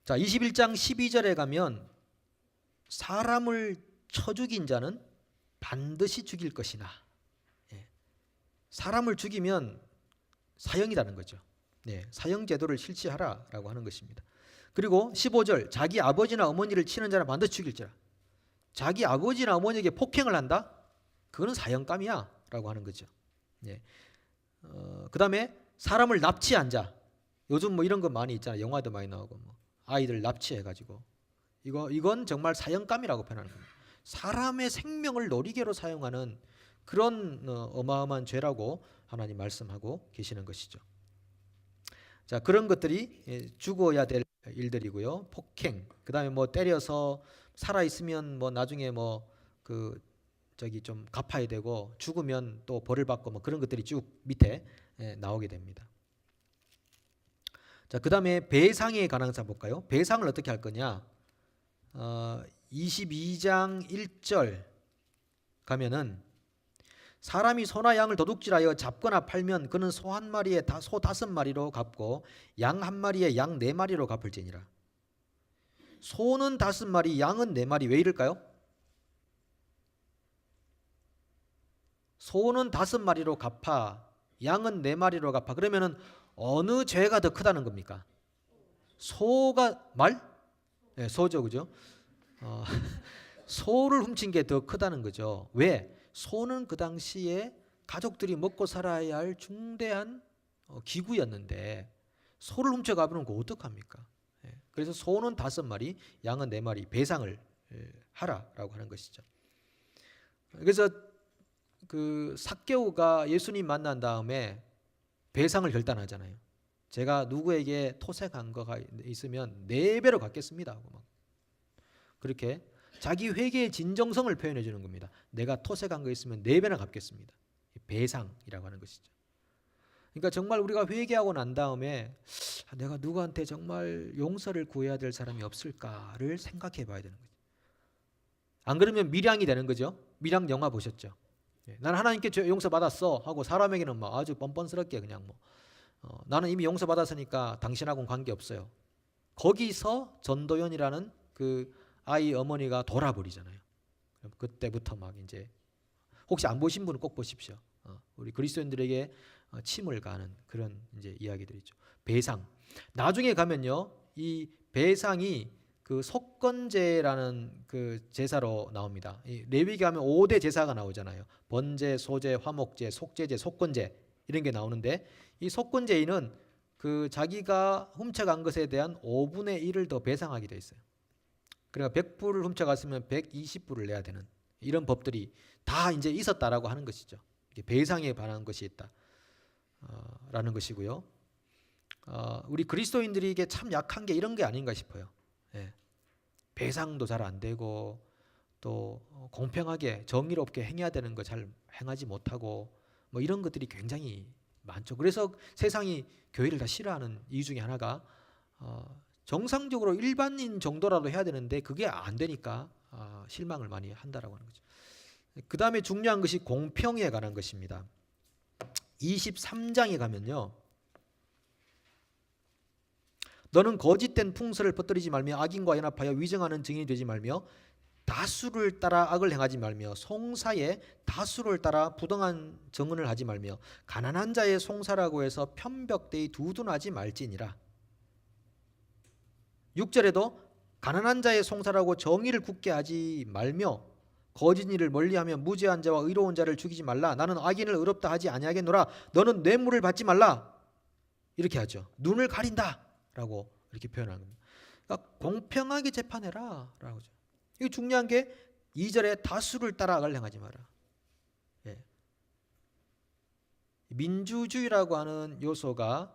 자, 21장 12절에 가면 사람을 쳐 죽인 자는 반드시 죽일 것이나, 사람을 죽이면 사형이라는 거죠. 사형 제도를 실시하라라고 하는 것입니다. 그리고 15절, 자기 아버지나 어머니를 치는 자는 반드시 죽일지라. 자기 아버지나 어머니에게 폭행을 한다? 그거는 사형감이야 라고 하는 거죠. 그 다음에 사람을 납치한 자, 요즘 뭐 이런 거 많이 있잖아요. 영화도 많이 나오고, 뭐 아이들 납치해가지고, 이건 정말 사형감이라고 표현하는 겁니다. 사람의 생명을 놀이개로 사용하는 그런 어마어마한 죄라고 하나님 말씀하고 계시는 것이죠. 자, 그런 것들이 죽어야 될 일들이고요. 폭행, 그 다음에 뭐 때려서 살아 있으면 뭐 나중에 뭐 좀 갚아야 되고, 죽으면 또 벌을 받고, 뭐 그런 것들이 쭉 밑에 나오게 됩니다. 자, 그 다음에 배상에 관한 사 볼까요? 배상을 어떻게 할 거냐? 22장 1절 가면은 사람이 소나 양을 도둑질하여 잡거나 팔면 그는 소 한 마리에 소 5마리로 갚고 양 한 마리에 양 4마리로 갚을지니라. 소는 5마리, 양은 4마리. 왜 이럴까요? 소는 5마리로 갚아, 양은 4마리로 갚아. 그러면은 어느 죄가 더 크다는 겁니까? 소가 네, 소죠, 그죠? 소를 훔친 게 더 크다는 거죠. 왜? 소는 그 당시에 가족들이 먹고 살아야 할 중대한 기구였는데 소를 훔쳐가면 그거 어떡합니까? 그래서 소는 5마리, 양은 4마리 배상을 하라라고 하는 것이죠. 그래서 삭개오가 예수님 만난 다음에 배상을 결단하잖아요. 제가 누구에게 토색한 거가 있으면 4배로 갚겠습니다 하고 막 그렇게 자기 회개의 진정성을 표현해 주는 겁니다. 내가 토색한 거 있으면 4배나 갚겠습니다. 배상이라고 하는 것이죠. 그러니까 정말 우리가 회개하고 난 다음에 내가 누구한테 정말 용서를 구해야 될 사람이 없을까를 생각해 봐야 되는 거죠. 안 그러면 밀양이 되는 거죠. 밀양 영화 보셨죠? 나는 하나님께 용서 받았어 하고 사람에게는 막 아주 뻔뻔스럽게 그냥 나는 이미 용서 받았으니까 당신하고는 관계 없어요. 거기서 전도연이라는 그 아이 어머니가 돌아버리잖아요. 그때부터 막 이제 혹시 안 보신 분은 꼭 보십시오. 우리 그리스도인들에게 침을 가는 그런 이제 이야기들이죠. 배상. 나중에 가면요, 이 배상이 그 속건제라는 그 제사로 나옵니다. 레위기 가면 5대 제사가 나오잖아요. 번제, 소제, 화목제, 속제제, 속건제 이런 게 나오는데 이 속건제인은 그 자기가 훔쳐간 것에 대한 5분의 1을 더 배상하게 돼 있어요. 그러니까 100불을 훔쳐갔으면 120불을 내야 되는 이런 법들이 다 이제 있었다라고 하는 것이죠. 배상에 관한 것이 있다. 라는 것이고요. 우리 그리스도인들이 이게 참 약한 게 이런 게 아닌가 싶어요. 배상도 잘 안 되고 또 공평하게 정의롭게 행해야 되는 거 잘 행하지 못하고 뭐 이런 것들이 굉장히 많죠. 그래서 세상이 교회를 다 싫어하는 이유 중에 하나가 정상적으로 일반인 정도라도 해야 되는데 그게 안 되니까 실망을 많이 한다라고 하는 거죠. 그 다음에 중요한 것이 공평에 관한 것입니다. 23장에 가면요, 너는 거짓된 풍설을 퍼뜨리지 말며 악인과 연합하여 위증하는 증인이 되지 말며 다수를 따라 악을 행하지 말며 송사에 다수를 따라 부당한 증언을 하지 말며 가난한 자의 송사라고 해서 편벽되이 두둔하지 말지니라. 6절에도 가난한 자의 송사라고 정의를 굳게 하지 말며 거짓 일을 멀리하며 무죄한 자와 의로운 자를 죽이지 말라. 나는 악인을 의롭다 하지 아니하겠노라. 너는 뇌물을 받지 말라. 이렇게 하죠. 눈을 가린다라고 이렇게 표현하는 겁니다. 그러니까 공평하게 재판해라 라고 하죠. 이게 중요한 게 2절에 다수를 따라 악을 행하지 마라. 예. 민주주의라고 하는 요소가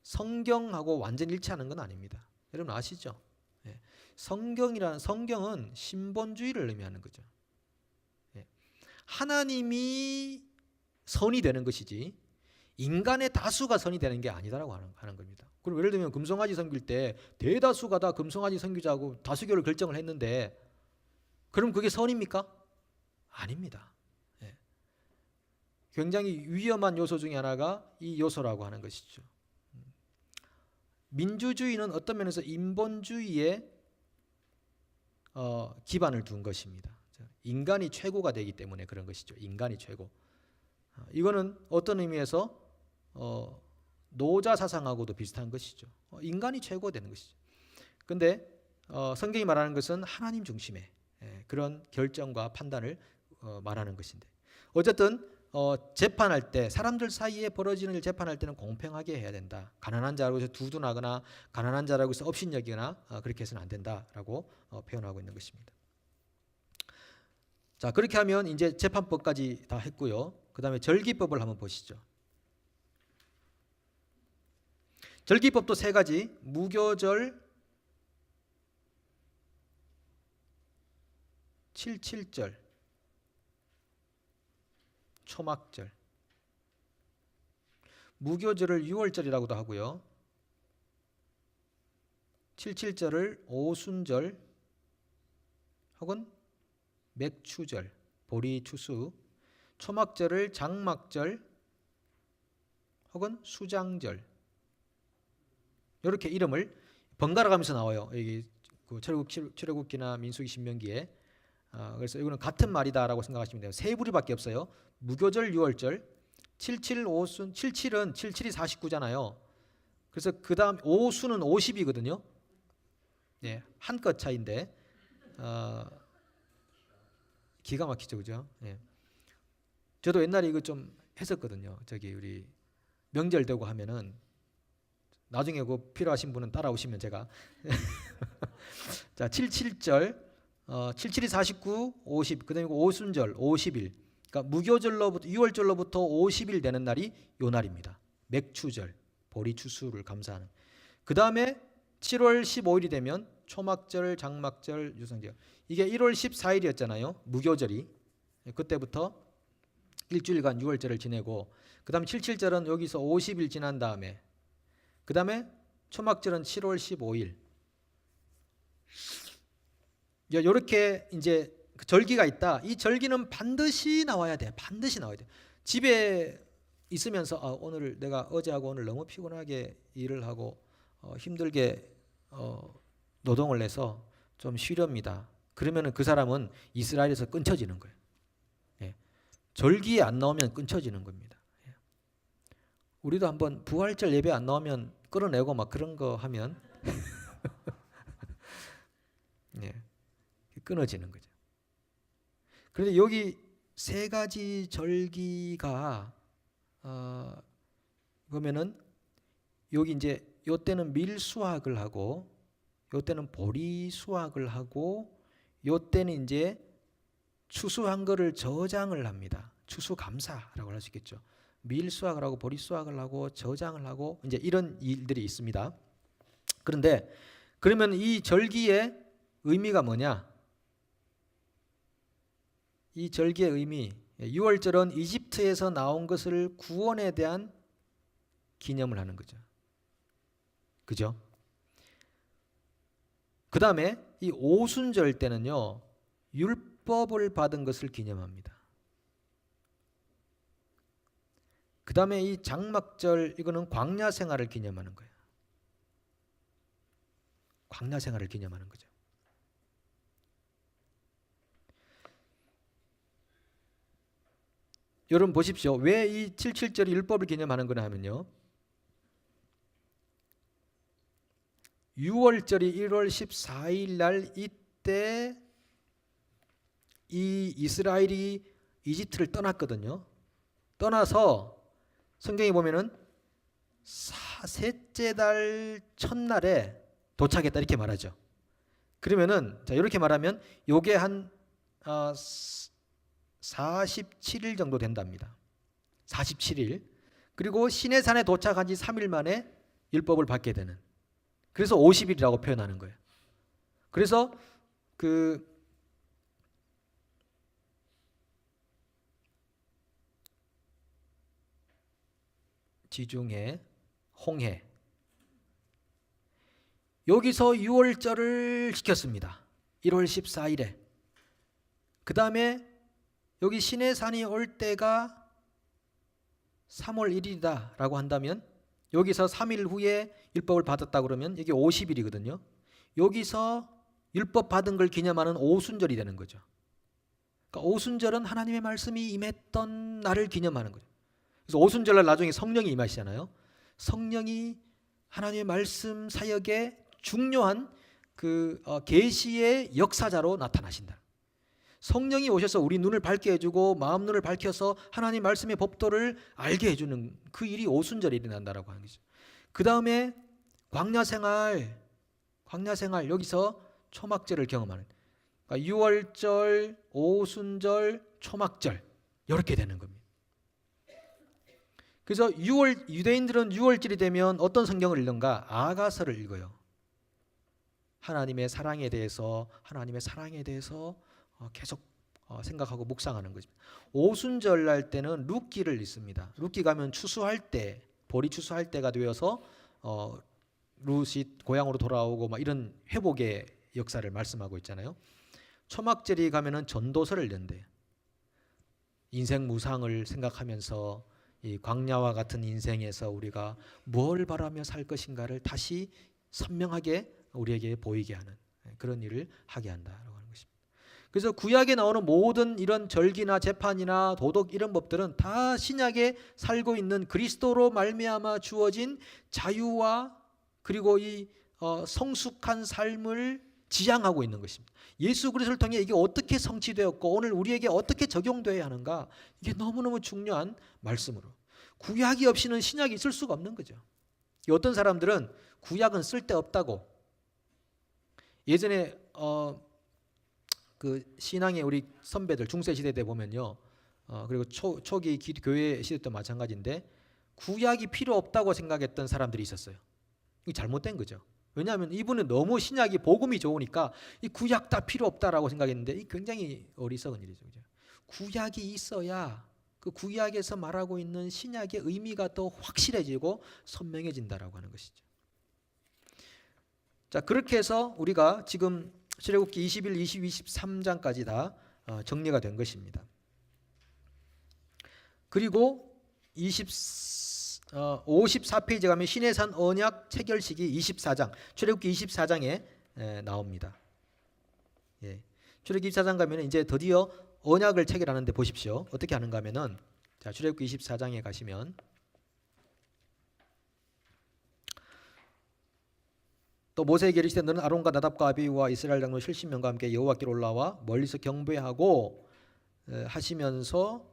성경하고 완전히 일치하는 건 아닙니다. 여러분 아시죠? 예. 성경은 신본주의를 의미하는 거죠. 예. 하나님이 선이 되는 것이지 인간의 다수가 선이 되는 게 아니다라고 하는 겁니다. 그리고 예를 들면 금송아지 섬길 때 대다수가 다 금송아지 섬기자고 다수결을 결정을 했는데 그럼 그게 선입니까? 아닙니다. 예. 굉장히 위험한 요소 중에 하나가 이 요소라고 하는 것이죠. 민주주의는 어떤 면에서 인본주의에 기반을 둔 것입니다. 인간이 최고가 되기 때문에 그런 것이죠. 인간이 최고. 이거는 어떤 의미에서 노자 사상하고도 비슷한 것이죠. 인간이 최고 되는 것이죠. 그런데 성경이 말하는 것은 하나님 중심의 그런 결정과 판단을 말하는 것인데 어쨌든 재판할 때 사람들 사이에 벌어지는 일 재판할 때는 공평하게 해야 된다. 가난한 자라고 해서 두둔하거나 가난한 자라고 해서 업신여기거나 그렇게 해서는 안 된다라고 표현하고 있는 것입니다. 자, 그렇게 하면 이제 재판법까지 다 했고요. 그 다음에 절기법을 한번 보시죠. 절기법도 세 가지, 무교절, 칠칠절, 초막절. 무교절을 6월절이라고도 하고요. 칠칠절을 오순절 혹은 맥추절, 보리추수, 초막절을 장막절 혹은 수장절. 이렇게 이름을 번갈아 가면서 나와요. 여기 그 출애굽기나 민수기 신명기에. 그래서 이거는 같은 말이다라고 생각하시면 돼요. 세 부류밖에 없어요. 무교절 6월절, 77 오순, 77은 77이 49잖아요. 그래서 그다음 오순은 50이거든요. 예, 한끗 차이인데 기가 막히죠, 그죠? 예. 저도 옛날에 이거 좀 했었거든요. 저기 우리 명절 되고 하면은 나중에 그 필요하신 분은 따라오시면 제가 자 77절 77이 49, 50 그다음에 오순절 50일 그러니까 무교절로부터 6월절로부터 50일 되는 날이 요 날입니다. 맥추절 보리추수를 감사하는 그 다음에 7월 15일이 되면 초막절 장막절 유성절 이게 1월 14일이었잖아요. 무교절이 그때부터 일주일간 6월절을 지내고 그 다음 77절은 여기서 50일 지난 다음에 그 다음에 초막절은 7월 15일. 이렇게 이제 절기가 있다. 이 절기는 반드시 나와야 돼. 반드시 나와야 돼. 집에 있으면서 오늘 내가 어제하고 오늘 너무 피곤하게 일을 하고 힘들게 노동을 해서 좀 쉬렵니다. 그러면은 그 사람은 이스라엘에서 끊쳐지는 거예요. 예. 절기에 안 나오면 끊쳐지는 겁니다. 예. 우리도 한번 부활절 예배 안 나오면 끌어내고 막 그런 거 하면 예, 끊어지는 거죠. 그런데 여기 세 가지 절기가 보면은 여기 이제 요 때는 밀수확을 하고 요 때는 보리수확을 하고 요 때는 이제 추수한 거를 저장을 합니다. 추수감사라고 할 수 있겠죠. 밀수확을 하고 보리수확을 하고 저장을 하고 이제 이런 일들이 있습니다. 그런데 그러면 이 절기의 의미가 뭐냐? 이 절기의 의미 6월절은 이집트에서 나온 것을 구원에 대한 기념을 하는 거죠. 그죠? 그 다음에 이 오순절 때는요 율법을 받은 것을 기념합니다. 그 다음에 이 장막절 이거는 광야 생활을 기념하는 거예요. 광야 생활을 기념하는 거죠. 여러분 보십시오. 왜 이 77절이 율법을 기념하는 거냐 하면요, 6월절이 1월 14일 날 이때 이 이스라엘이 이집트를 떠났거든요. 떠나서 성경에 보면은 셋째 달 첫날에 도착했다 이렇게 말하죠. 그러면은 자 이렇게 말하면 요게 한 47일 정도 된답니다. 47일. 그리고 시내산에 도착한 지 3일 만에 율법을 받게 되는. 그래서 50일이라고 표현하는 거예요. 그래서 그 지중해, 홍해 여기서 6월절을 지켰습니다. 1월 14일에. 그 다음에 여기 시내산이 올 때가 3월 1일이다 라고 한다면 여기서 3일 후에 율법을 받았다 그러면 이게 50일이거든요. 여기서 율법 받은 걸 기념하는 오순절이 되는 거죠. 그러니까 오순절은 하나님의 말씀이 임했던 날을 기념하는 거죠. 그래서 오순절날 나중에 성령이 임하시잖아요. 성령이 하나님의 말씀 사역에 중요한 그 계시의 역사자로 나타나신다. 성령이 오셔서 우리 눈을 밝게 해주고 마음 눈을 밝혀서 하나님 말씀의 법도를 알게 해주는 그 일이 오순절에 일어난다라고 하는 거죠. 그 다음에 광야생활 여기서 초막절을 경험하는, 그러니까 6월절, 오순절, 초막절 이렇게 되는 겁니다. 그래서 유대인들은 6월절이 되면 어떤 성경을 읽는가? 아가서를 읽어요. 하나님의 사랑에 대해서 계속 생각하고 묵상하는 거죠. 오순절 날 때는 룻기를 읽습니다. 룻기 가면 추수할 때, 보리 추수할 때가 되어서 룻이 고향으로 돌아오고 막 이런 회복의 역사를 말씀하고 있잖아요. 초막절이 가면은 전도서를 읽는데요. 인생 무상을 생각하면서 이 광야와 같은 인생에서 우리가 뭘 바라며 살 것인가를 다시 선명하게 우리에게 보이게 하는 그런 일을 하게 한다라고 하는 것입니다. 그래서 구약에 나오는 모든 이런 절기나 재판이나 도덕 이런 법들은 다 신약에 살고 있는 그리스도로 말미암아 주어진 자유와 그리고 이 성숙한 삶을 지향하고 있는 것입니다. 예수 그리스도를 통해 이게 어떻게 성취되었고 오늘 우리에게 어떻게 적용되어야 하는가, 이게 너무너무 중요한 말씀으로. 구약이 없이는 신약이 있을 수가 없는 거죠. 어떤 사람들은 구약은 쓸데없다고, 예전에 그 신앙의 우리 선배들 중세 시대 때 보면요, 그리고 초기 교회 시대 때 마찬가지인데 구약이 필요 없다고 생각했던 사람들이 있었어요. 이게 잘못된 거죠. 왜냐하면 이분은 너무 신약이 복음이 좋으니까 이 구약 다 필요 없다라고 생각했는데 이 굉장히 어리석은 일이죠. 구약이 있어야 그 구약에서 말하고 있는 신약의 의미가 더 확실해지고 선명해진다라고 하는 것이죠. 자, 그렇게 해서 우리가 지금 출애굽기 21, 22, 23장까지 다 정리가 된 것입니다. 그리고 54페이지 가면 시내산 언약 체결식이 24장, 출애굽기 24장에 나옵니다. 예. 출애굽기 24장 가면 이제 드디어 언약을 체결하는데 보십시오. 어떻게 하는가 하면은, 자, 출애굽기 24장에 가시면 또 모세에게 이르시되 너는 아론과 나답과 아비후와 이스라엘 장로 70명과 함께 여호와께로 올라와 멀리서 경배하고 하시면서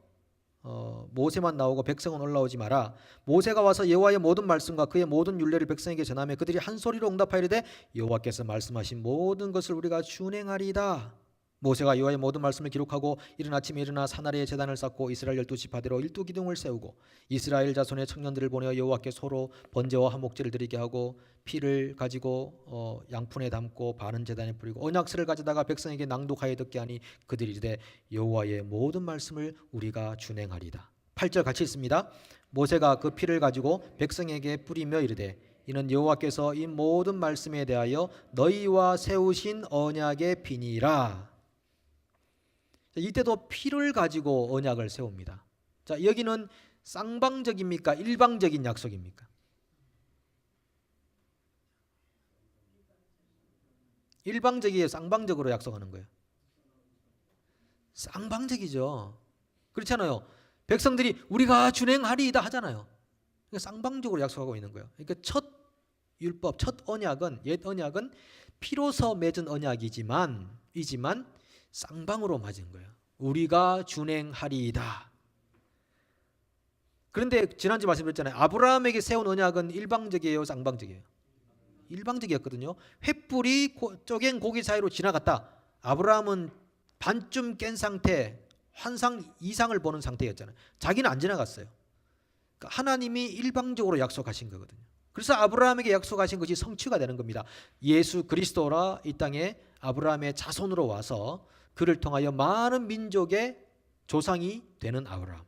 모세만 나오고 백성은 올라오지 마라. 모세가 와서 여호와의 모든 말씀과 그의 모든 율례를 백성에게 전하며 그들이 한 소리로 응답하이르되 여호와께서 말씀하신 모든 것을 우리가 준행하리이다. 모세가 여호와의 모든 말씀을 기록하고 이른 아침에 일어나 산 아래에 제단을 쌓고 이스라엘 12지파대로 12기둥을 세우고 이스라엘 자손의 청년들을 보내어 여호와께 소로 번제와 화목제를 드리게 하고 피를 가지고 양푼에 담고 바는 제단에 뿌리고 언약서를 가져다가 백성에게 낭독하여 듣게 하니 그들이 이르되 여호와의 모든 말씀을 우리가 준행하리이다. 8절 같이 읽습니다. 모세가 그 피를 가지고 백성에게 뿌리며 이르되 이는 여호와께서 이 모든 말씀에 대하여 너희와 세우신 언약의 피니라. 이때도 피를 가지고 언약을 세웁니다. 자, 여기는 쌍방적입니까? 일방적인 약속입니까? 일방적이에요, 쌍방적으로 약속하는 거예요? 쌍방적이죠. 그렇잖아요. 백성들이 우리가 준행하리이다 하잖아요. 그러니까 쌍방적으로 약속하고 있는 거예요. 그러니까 첫 율법, 첫 언약은, 옛 언약은 피로서 맺은 언약이지만 쌍방으로 맞은 거예요. 우리가 준행하리이다. 그런데 지난주 말씀드렸잖아요. 아브라함에게 세운 언약은 일방적이에요, 쌍방적이에요? 일방적이었거든요. 횃불이 쪼갠 고기 사이로 지나갔다. 아브라함은 반쯤 깬 상태, 환상 이상을 보는 상태였잖아요. 자기는 안 지나갔어요. 그러니까 하나님이 일방적으로 약속하신 거거든요. 그래서 아브라함에게 약속하신 것이 성취가 되는 겁니다. 예수 그리스도라 이 땅에 아브라함의 자손으로 와서 그를 통하여 많은 민족의 조상이 되는 아브라함.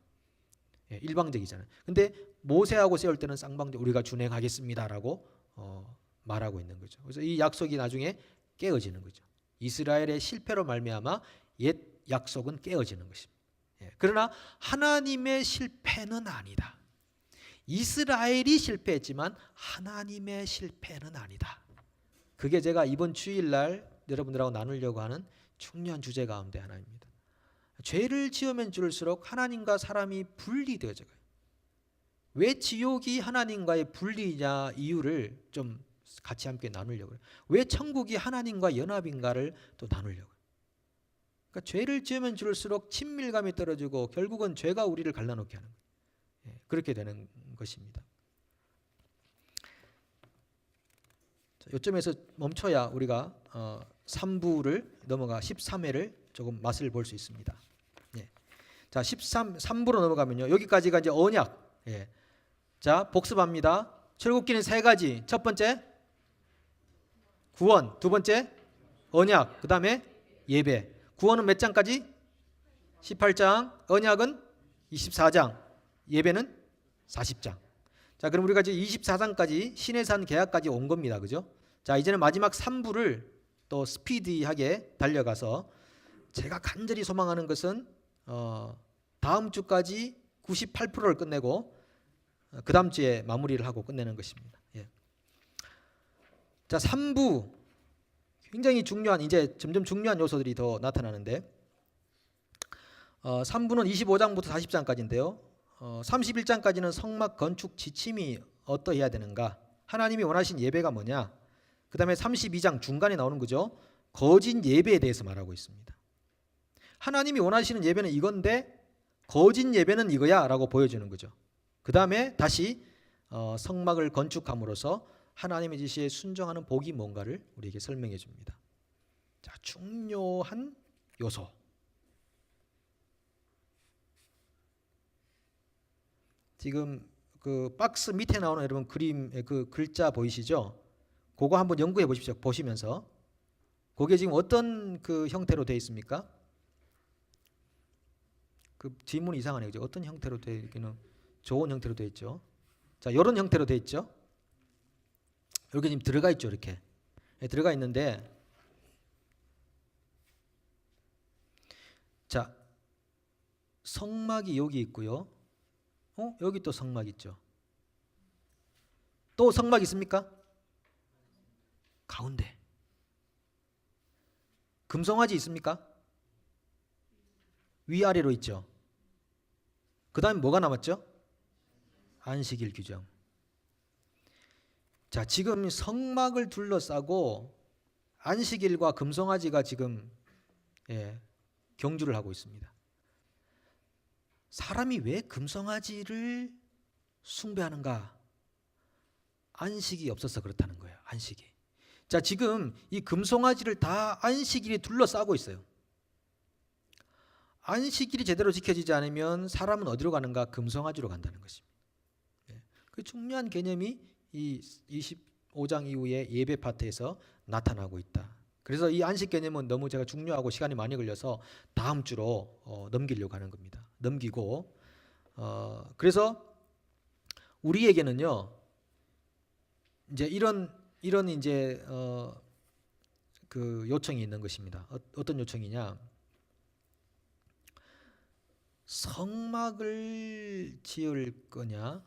일방적이잖아요. 근데 모세하고 세울 때는 쌍방적, 우리가 준행하겠습니다라고 말하고 있는 거죠. 그래서 이 약속이 나중에 깨어지는 거죠. 이스라엘의 실패로 말미암아 옛 약속은 깨어지는 것입니다. 그러나 하나님의 실패는 아니다. 이스라엘이 실패했지만 하나님의 실패는 아니다. 그게 제가 이번 주일날 여러분들하고 나누려고 하는 중요한 주제 가운데 하나입니다. 죄를 지으면 지을수록 하나님과 사람이 분리되어져요. 왜 지옥이 하나님과의 분리냐 이유를 좀 같이 함께 나누려고 해요. 왜 천국이 하나님과 연합인가를 또 나누려고 해요. 그러니까 죄를 지으면 지을수록 친밀감이 떨어지고 결국은 죄가 우리를 갈라놓게 하는 거예요. 그렇게 되는 것입니다. 이쯤에서 멈춰야 우리가 3부를 넘어가 13회를 조금 맛을 볼 수 있습니다. 자, 3부로 넘어가면요. 여기까지가 이제 언약. 자, 복습합니다. 출애굽기는 3가지. 첫 번째 구원, 두 번째 언약, 그 다음에 예배. 구원은 몇 장까지? 18장. 언약은 24장. 예배는 40장. 자, 그럼 우리가 이제 24장까지 시내산 계약까지 온 겁니다. 그죠? 자, 이제는 마지막 3부를 또 스피디하게 달려가서 제가 간절히 소망하는 것은 다음 주까지 98%를 끝내고 그 다음 주에 마무리를 하고 끝내는 것입니다. 자, 3부 굉장히 중요한, 이제 점점 중요한 요소들이 더 나타나는데 3부는 25장부터 40장까지인데요. 31장까지는 성막 건축 지침이 어떠해야 되는가, 하나님이 원하신 예배가 뭐냐, 그 다음에 32장 중간에 나오는 거죠. 거짓 예배에 대해서 말하고 있습니다. 하나님이 원하시는 예배는 이건데 거짓 예배는 이거야 라고 보여주는 거죠. 그 다음에 다시 성막을 건축함으로써 하나님의 지시에 순종하는 복이 뭔가를 우리에게 설명해 줍니다. 자, 중요한 요소. 지금 그 박스 밑에 나오는 여러분 그림, 그 글자 보이시죠? 그거 한번 연구해 보십시오. 보시면서 그게 지금 어떤 그 형태로 되어 있습니까? 그 질문이 이상하네요. 어떤 형태로 되어 있기는 좋은 형태로 되어 있죠. 자, 이런 형태로 되어 있죠. 여기 지금 들어가 있죠. 이렇게 들어가 있는데, 자, 성막이 여기 있고요. 여기 또 성막 있죠. 또 성막 있습니까? 가운데. 금송아지 있습니까? 위아래로 있죠. 그 다음에 뭐가 남았죠? 안식일 규정. 자, 지금 성막을 둘러싸고 안식일과 금송아지가 지금 경주를 하고 있습니다. 사람이 왜 금송아지를 숭배하는가? 안식이 없어서 그렇다는 거예요. 안식이. 자, 지금 이 금송아지를 다 안식일이 둘러싸고 있어요. 안식일이 제대로 지켜지지 않으면 사람은 어디로 가는가? 금송아지로 간다는 것입니다. 그 중요한 개념이 이 25장 이후에 예배 파트에서 나타나고 있다. 그래서 이 안식 개념은 너무 제가 중요하고 시간이 많이 걸려서 다음 주로 넘기려고 하는 겁니다. 넘기고 그래서 우리에게는요, 이제 이런 이제 그 요청이 있는 것입니다. 어떤 요청이냐? 성막을 지을 거냐,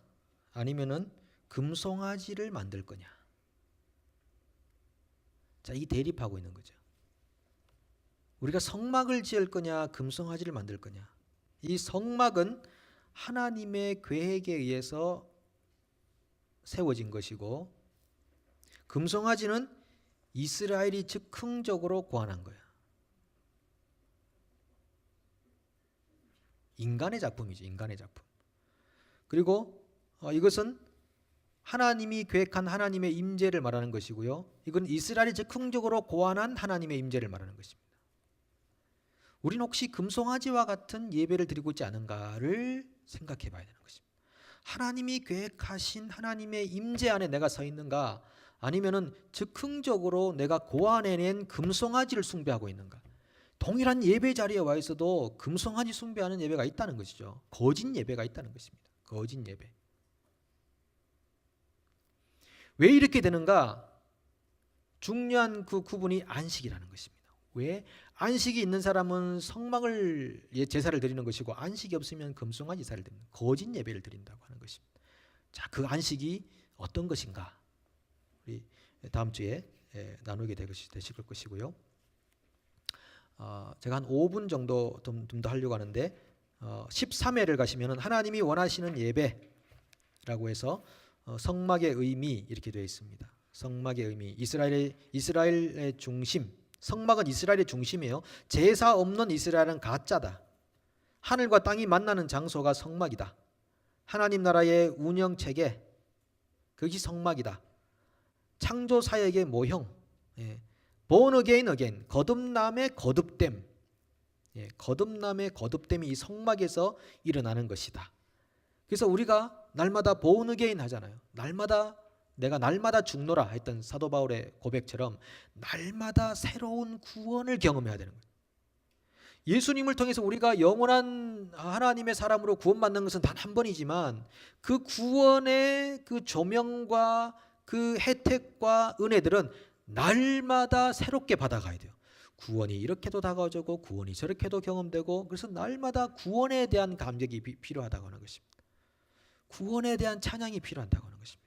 아니면은 금송아지를 만들 거냐. 자, 이 대립하고 있는 거죠. 우리가 성막을 지을 거냐, 금송아지를 만들 거냐. 이 성막은 하나님의 계획에 의해서 세워진 것이고, 금송아지는 이스라엘이 즉흥적으로 고안한 거야. 인간의 작품이죠. 인간의 작품. 그리고 이것은 하나님이 계획한 하나님의 임재를 말하는 것이고요. 이건 이스라엘이 즉흥적으로 고안한 하나님의 임재를 말하는 것입니다. 우리는 혹시 금송아지와 같은 예배를 드리고 있지 않은가를 생각해 봐야 되는 것입니다. 하나님이 계획하신 하나님의 임재 안에 내가 서 있는가, 아니면은 즉흥적으로 내가 고안해낸 금송아지를 숭배하고 있는가. 동일한 예배 자리에 와 있어도 금송아지 숭배하는 예배가 있다는 것이죠. 거짓 예배가 있다는 것입니다. 거짓 예배. 왜 이렇게 되는가? 중요한 그 구분이 안식이라는 것입니다. 왜? 안식이 있는 사람은 성막을 제사를 드리는 것이고, 안식이 없으면 금송아지 제사를 드리는 거짓 예배를 드린다고 하는 것입니다. 자, 그 안식이 어떤 것인가? 우리 다음 주에 나누게 되실 것이고요. 제가 한 5분 정도 좀 더 하려고 하는데, 13회를 가시면은 하나님이 원하시는 예배라고 해서 성막의 의미 이렇게 되어 있습니다. 성막의 의미, 이스라엘의 중심. 성막은 이스라엘의 중심이에요. 제사 없는 이스라엘은 가짜다. 하늘과 땅이 만나는 장소가 성막이다. 하나님 나라의 운영 체계, 그것이 성막이다. 창조 사역의 모형, born again, 거듭남의 거듭됨, 거듭남의 거듭됨이 이 성막에서 일어나는 것이다. 그래서 우리가 날마다 born again 하잖아요. 내가 날마다 죽노라 했던 사도 바울의 고백처럼 날마다 새로운 구원을 경험해야 되는 거예요. 예수님을 통해서 우리가 영원한 하나님의 사람으로 구원받는 것은 단 한 번이지만, 그 구원의 그 조명과 그 혜택과 은혜들은 날마다 새롭게 받아가야 돼요. 구원이 이렇게도 다가오고 구원이 저렇게도 경험되고, 그래서 날마다 구원에 대한 감격이 필요하다고 하는 것입니다. 구원에 대한 찬양이 필요하다고 하는 것입니다.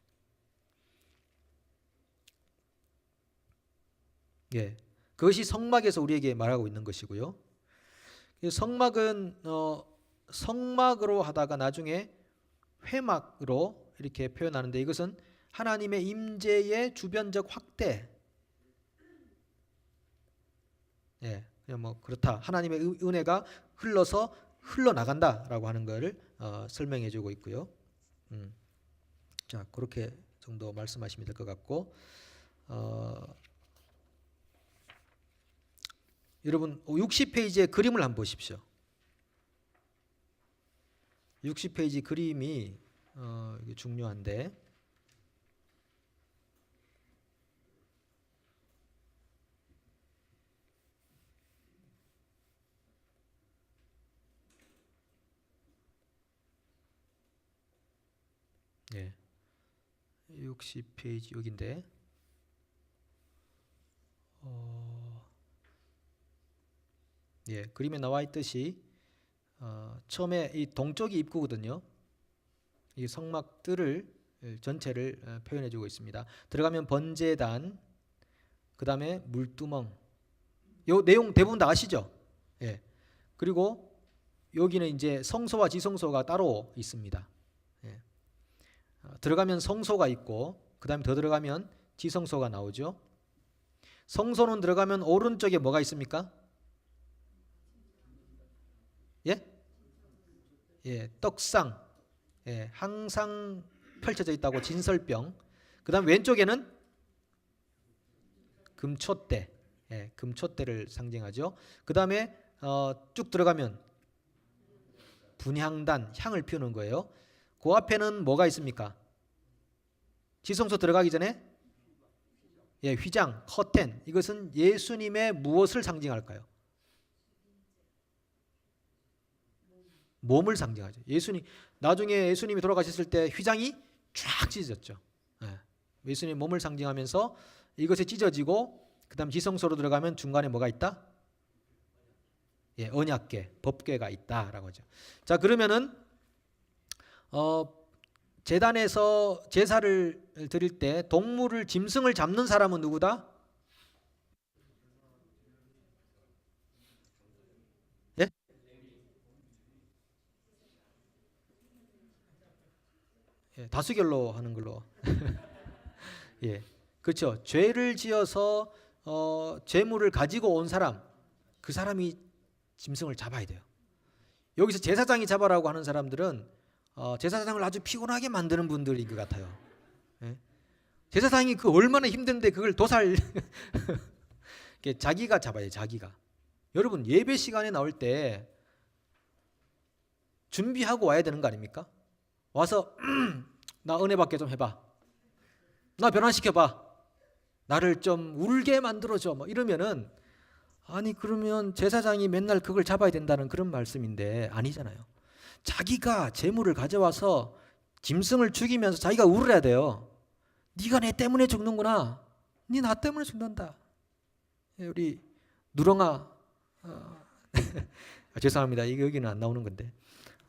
그것이 성막에서 우리에게 말하고 있는 것이고요. 성막은 성막으로 하다가 나중에 회막으로 이렇게 표현하는데, 이것은 하나님의 임재의 주변적 확대. 그냥 뭐 그렇다. 하나님의 은혜가 흘러나간다라고 하는 것을 설명해 주고 있고요. 자, 그렇게 정도 말씀하시면 될 것 같고, 여러분 60페이지의 그림을 한번 보십시오. 60페이지 그림이 이게 중요한데, 예, 60페이지 여기인데, 그림에 나와 있듯이 처음에 이 동쪽이 입구거든요. 이 성막들을 전체를 표현해 주고 있습니다. 들어가면 번제단, 그 다음에 물두멍. 요 내용 대부분 다 아시죠? 그리고 여기는 이제 성소와 지성소가 따로 있습니다. 들어가면 성소가 있고, 그 다음에 더 들어가면 지성소가 나오죠. 성소는 들어가면 오른쪽에 뭐가 있습니까? 떡상, 항상 펼쳐져 있다고 진설병. 그 다음 왼쪽에는 금촛대, 금촛대를 상징하죠. 그 다음에 쭉 들어가면 분향단, 향을 피우는 거예요. 그 앞에는 뭐가 있습니까? 지성소 들어가기 전에 휘장, 커튼. 이것은 예수님의 무엇을 상징할까요? 몸을 상징하죠. 나중에 예수님이 돌아가셨을 때 휘장이 쫙 찢어졌죠. 예수님 몸을 상징하면서 이것이 찢어지고, 그 다음 지성소로 들어가면 중간에 뭐가 있다? 언약궤, 법궤가 있다라고 하죠. 자, 그러면은 제단에서 제사를 드릴 때 짐승을 잡는 사람은 누구다? 예, 다수결로 하는 걸로. 예, 그렇죠. 죄를 지어서 죄물을 가지고 온 사람, 그 사람이 짐승을 잡아야 돼요. 여기서 제사장이 잡아라고 하는 사람들은 제사장을 아주 피곤하게 만드는 분들인 것 같아요. 예? 제사장이 그 얼마나 힘든데 그걸 도살 자기가 잡아요. 자기가. 여러분 예배 시간에 나올 때 준비하고 와야 되는 거 아닙니까? 와서 나 은혜 받게 좀 해봐. 나 변화시켜봐. 나를 좀 울게 만들어줘. 뭐 이러면은 아니 그러면 제사장이 맨날 그걸 잡아야 된다는 그런 말씀인데 아니잖아요. 자기가 재물을 가져와서 짐승을 죽이면서 자기가 울어야 돼요. 네가 내 때문에 죽는구나. 네 나 때문에 죽는다. 우리 누렁아 죄송합니다. 이게 여기는 안 나오는 건데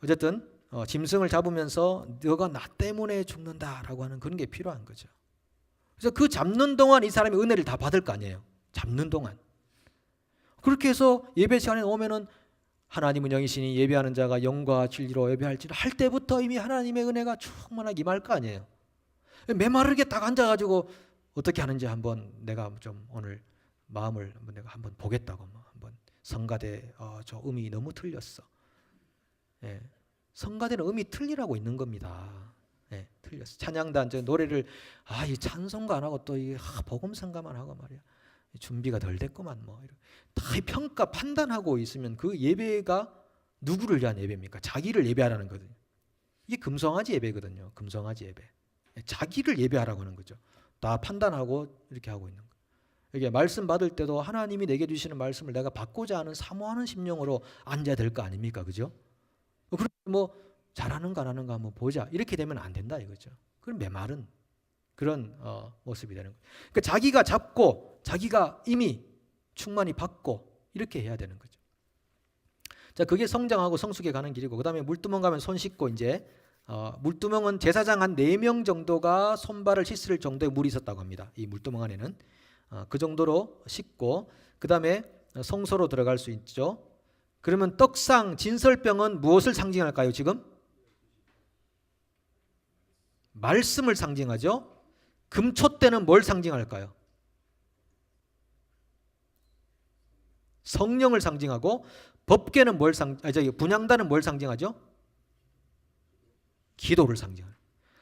어쨌든 짐승을 잡으면서 너가 나 때문에 죽는다라고 하는 그런 게 필요한 거죠. 그래서 그 잡는 동안 이 사람이 은혜를 다 받을 거 아니에요. 잡는 동안. 그렇게 해서 예배 시간에 오면은 하나님은 영이시니 예배하는 자가 영과 진리로 예배할지라 할 때부터 이미 하나님의 은혜가 충만하게 임할 거 아니에요. 메마르게 딱 앉아가지고 어떻게 하는지 한번 내가 좀 오늘 마음을 내가 한번 보겠다고 한번 성가대 저 음이 너무 틀렸어. 예, 성가대는 음이 틀리라고 있는 겁니다. 예, 틀렸어. 찬양단 저 노래를 이 찬송가 안 하고 또 이 복음성가만 하고 말이야. 준비가 덜 됐구만 뭐 다 평가 판단하고 있으면 그 예배가 누구를 위한 예배입니까? 자기를 예배하라는 거거든요. 이게 금송아지 예배거든요. 금송아지 예배. 자기를 예배하라고 하는 거죠. 다 판단하고 이렇게 하고 있는 거. 이게 말씀 받을 때도 하나님이 내게 주시는 말씀을 내가 받고자 하는 사모하는 심령으로 앉아야 될 거 아닙니까? 그죠? 그럼 뭐 잘하는가 안 하는가 한번 보자. 이렇게 되면 안 된다 이거죠. 그럼 메마른 그런 모습이 되는 거예요. 그러니까 자기가 잡고 자기가 이미 충만히 받고 이렇게 해야 되는 거죠. 자, 그게 성장하고 성숙에 가는 길이고 그다음에 물두멍 가면 손 씻고 이제 물두멍은 제사장 한 4명 정도가 손발을 씻을 정도의 물이 있었다고 합니다. 이 물두멍 안에는 그 정도로 씻고 그다음에 성소로 들어갈 수 있죠. 그러면 떡상 진설병은 무엇을 상징할까요? 지금 말씀을 상징하죠. 금촛대는 뭘 상징할까요? 성령을 상징하고 법궤는 분향단은 뭘 상징하죠? 기도를 상징하는.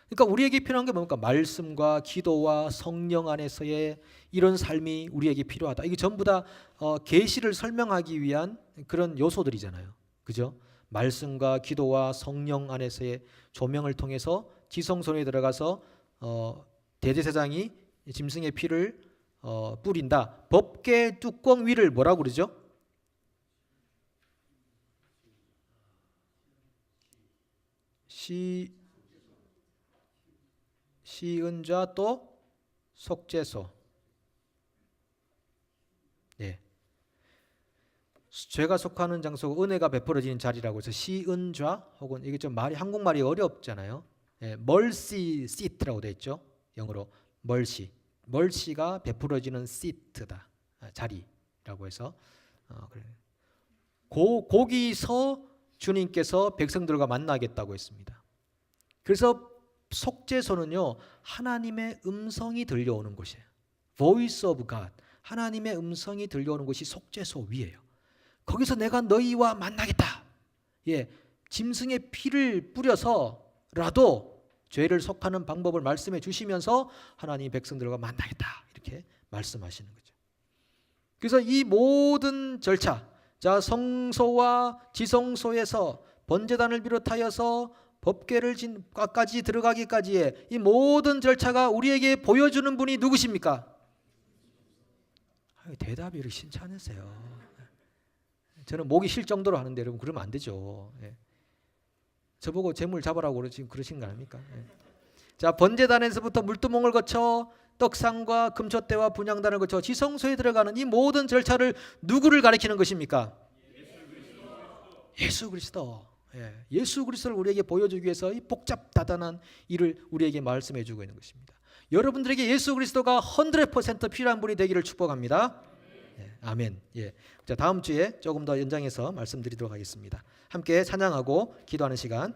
그러니까 우리에게 필요한 게 뭡니까? 말씀과 기도와 성령 안에서의 이런 삶이 우리에게 필요하다. 이게 전부 다 계시를 설명하기 위한 그런 요소들이잖아요. 그죠? 말씀과 기도와 성령 안에서의 조명을 통해서 지성소에 들어가서 대제사장이 짐승의 피를 뿌린다. 법궤 뚜껑 위를 뭐라고 그러죠? 시은좌 또 속죄소. 예. 죄가 속하는 장소고 은혜가 베풀어지는 자리라고 해서 시은좌 혹은 이게 좀 말이 한국말이 어렵잖아요. 예, 멀시 시트라고 되어 있죠. 영어로 멀시. 멀시가 베풀어지는 시트다. 자리라고 해서 거기서 주님께서 백성들과 만나겠다고 했습니다. 그래서 속죄소는요 하나님의 음성이 들려오는 곳이에요. Voice of God. 하나님의 음성이 들려오는 곳이 속죄소 위에요. 거기서 내가 너희와 만나겠다. 예, 짐승의 피를 뿌려서라도 죄를 속하는 방법을 말씀해 주시면서 하나님 백성들과 만나겠다 이렇게 말씀하시는 거죠. 그래서 이 모든 절차, 성소와 지성소에서 번제단을 비롯하여서 법궤를까지 들어가기까지의 이 모든 절차가 우리에게 보여주는 분이 누구십니까? 대답이 이렇게 신찮으세요. 저는 목이 쉴 정도로 하는데 여러분 그러면 안 되죠. 예. 저보고 재물 잡으라고 지금 그러신 거 아닙니까? 예. 자, 번제단에서부터 물두멍을 거쳐 떡상과 금촛대와 분향단을 거쳐 지성소에 들어가는 이 모든 절차를 누구를 가리키는 것입니까? 예수 그리스도. 예. 예수 그리스도를 우리에게 보여주기 위해서 이 복잡다단한 일을 우리에게 말씀해주고 있는 것입니다. 여러분들에게 예수 그리스도가 100% 필요한 분이 되기를 축복합니다. 예. 아멘. 예. 자, 다음 주에 조금 더 연장해서 말씀드리도록 하겠습니다. 함께 찬양하고 기도하는 시간